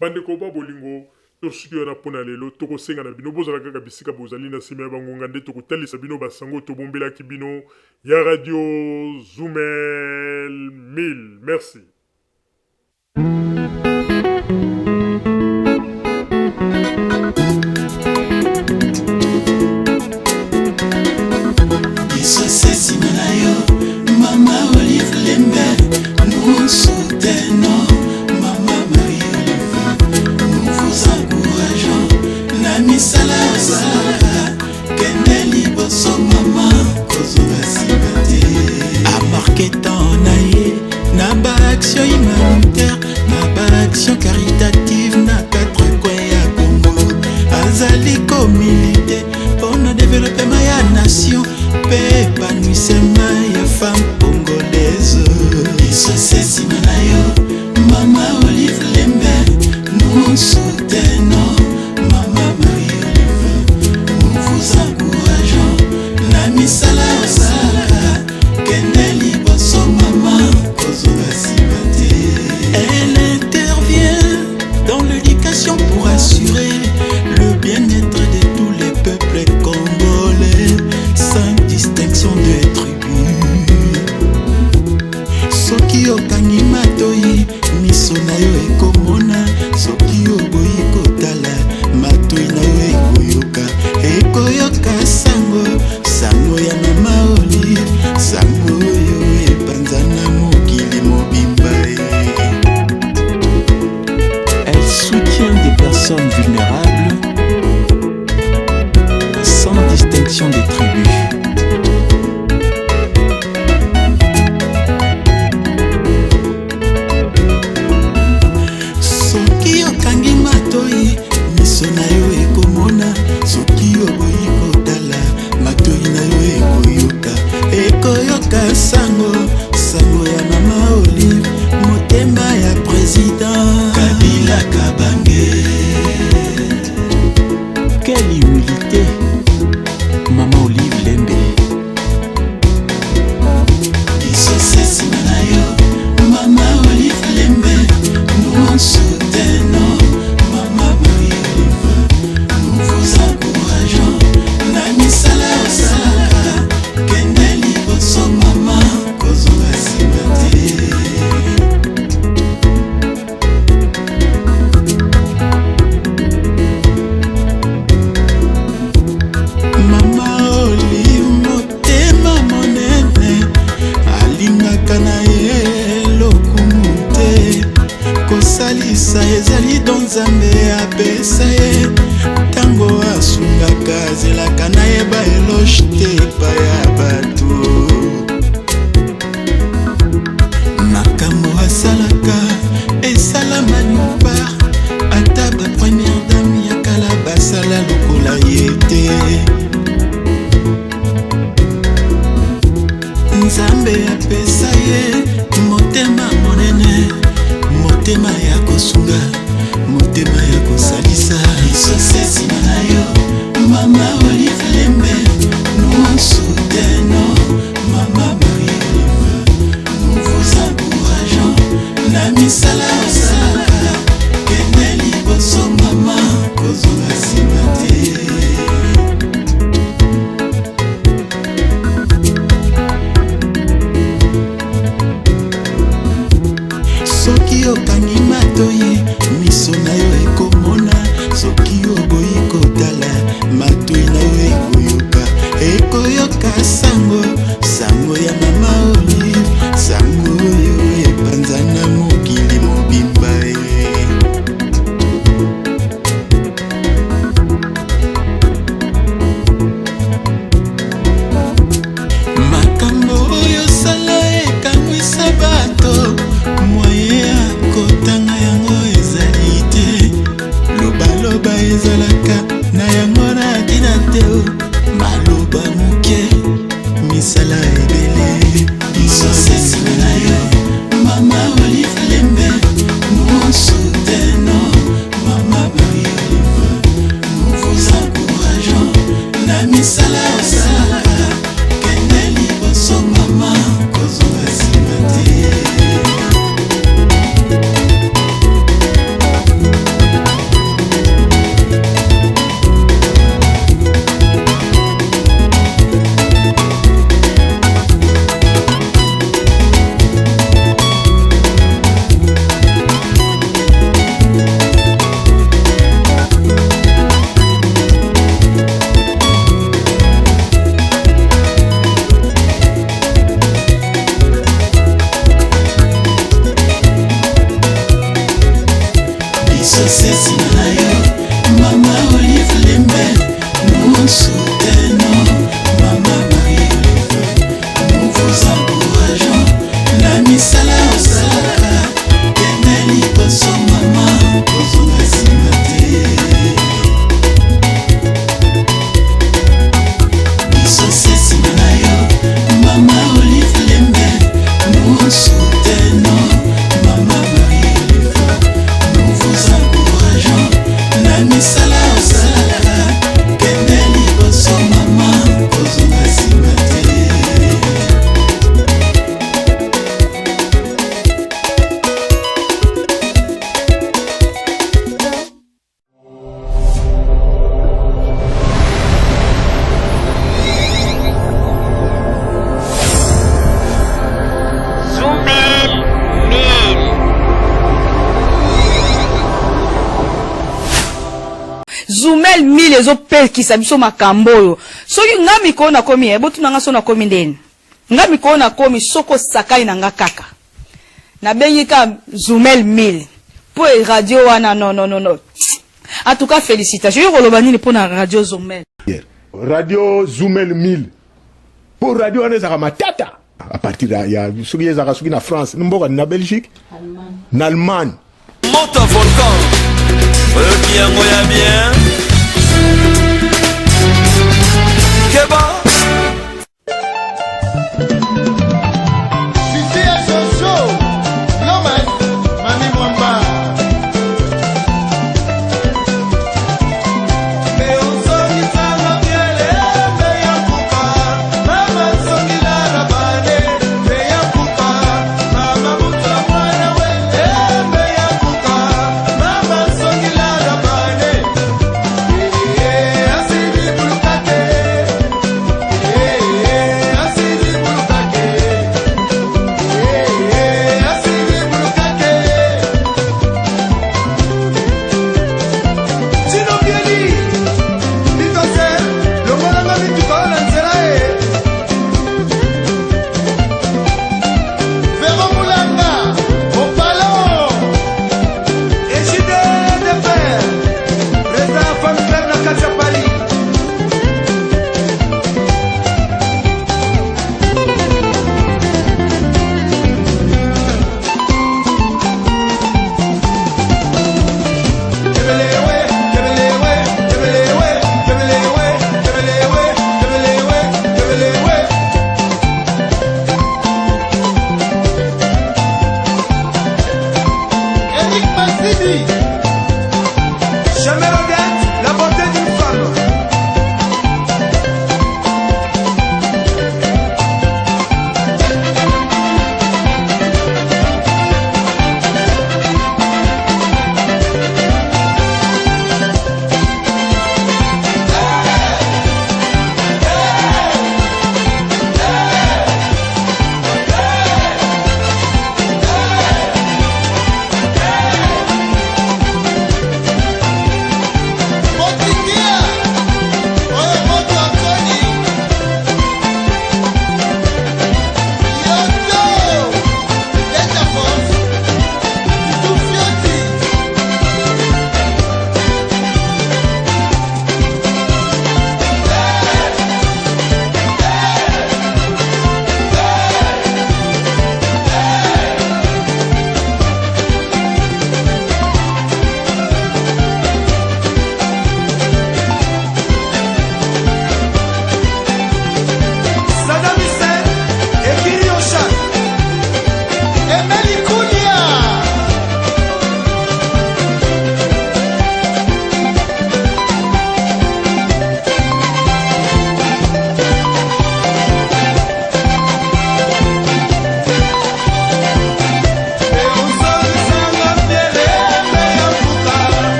bandeko babolingo tosuki wana mpona lelo tokosenga na bino bozala kaka bisika bozali na nsima ya bangonga nde tokotalisa bino basango tobombelaki bino ya Radio Zoumel 1000 merci. Mama Olive Lembe, nous soutenons. Maman Marie-Olive, nous vous encourageons. Nami Sala Sala, Kendeli Bosso Mama, Kozova Sibate. A marqué tant naïe, Naba action humanitaire, Naba action caritative, na 4 coins à Congo. Azali communauté, pour nous développer ma nation. Épanouissement ya femme congolaise. Isosesi manayo, Mama Olive Lembe, nous soutenons. Mama Marie-Olive, nous vous encourageons. Nami Sala Sala, Kendeli Bosso Mama, Kozova Sibate. Elle intervient dans l'éducation pour assurer le bien-être de tous les peuples congolais sans distinction de tribus. Soki okangi matoi miso na yo ekomona, soki oboyi kotala matoi na yo ekoyoka sango sango ya Mama Olive, sango oyo epanza na mokili mobimba. Elle soutient des personnes vulnérables sans distinction des tribus. Soki okangi matoi miso na yo ekomona, soki oboyi kotala matoi na yo ekoyoka sango sango ya Mama Olive, motema ya président Kabila Kabange. Quelle humilité, Maman Olive Lembe. Isosesi manayo, Mama Olive Lembe, nous soutenons. Mama Marie-Olive, nous vous encourageons. Nami Sala Sala, Kendeli Bosso Mama, Kozova Sibate. Mama Olive, motema monene, alingaka na ye lokumu te. Kosalisa ezali don Nzambe apesa ye, tango asungaka azelaka na ye baeloge te epai ya bato. Makambo asalaka esalama numpar, ata ba première dame ya kala basala lokola ye te. kosunga motema ya kosalisa lisosesi na yo mama Olive Lembe nous soutenons mama Marie Olive nous vous encourageons na misala osalaka kende liboso mama kozonga nsima te soki okangi matoyi miso na yo ekomona soki oboyi kotala matoyi na yo ekoyoka sango sango ya mama Olive sango oyo epanza na mokili mobimba makambo oyo sala ekamwisa bato moye akotanga yango ezali te lobaloba ezalaka na yango na tina te maloba moke misala ebele lisosesi na yo mama Olive Lembe nous soutenons mama Marie Olive nous vous encourageons na misala osalaka kende liboso mama kozonga nsima te lisosesi na yo mama Olive Lembe nous soutenons mama Marie Olive nous vous encourageons na misala osalaka kende liboso mama kozonga nsima te lisosesi na yo mama Olive Lembe nous soutenons mama Marie Olive nous vous encourageons na misala osalaka kende liboso mama kozonga nsima te Zumel Mil. Zumel mille ezopekisa biso makambo oyo soki nga mikolo nakomi ebotuna nga so nakomi ndeni nga mikolo nakomi soko sakai na nga kaka nabengi ka Zumel mille po radio wana non en tout cas félicitations yo koloba nini po na radio Zumel radio Zumel 1000 pour radio wana ezaka matata à partir ya soki ezaka soki na France mboka na Belgique na Allemagne Monte un volcan, bien moya bien. Keba. Merci.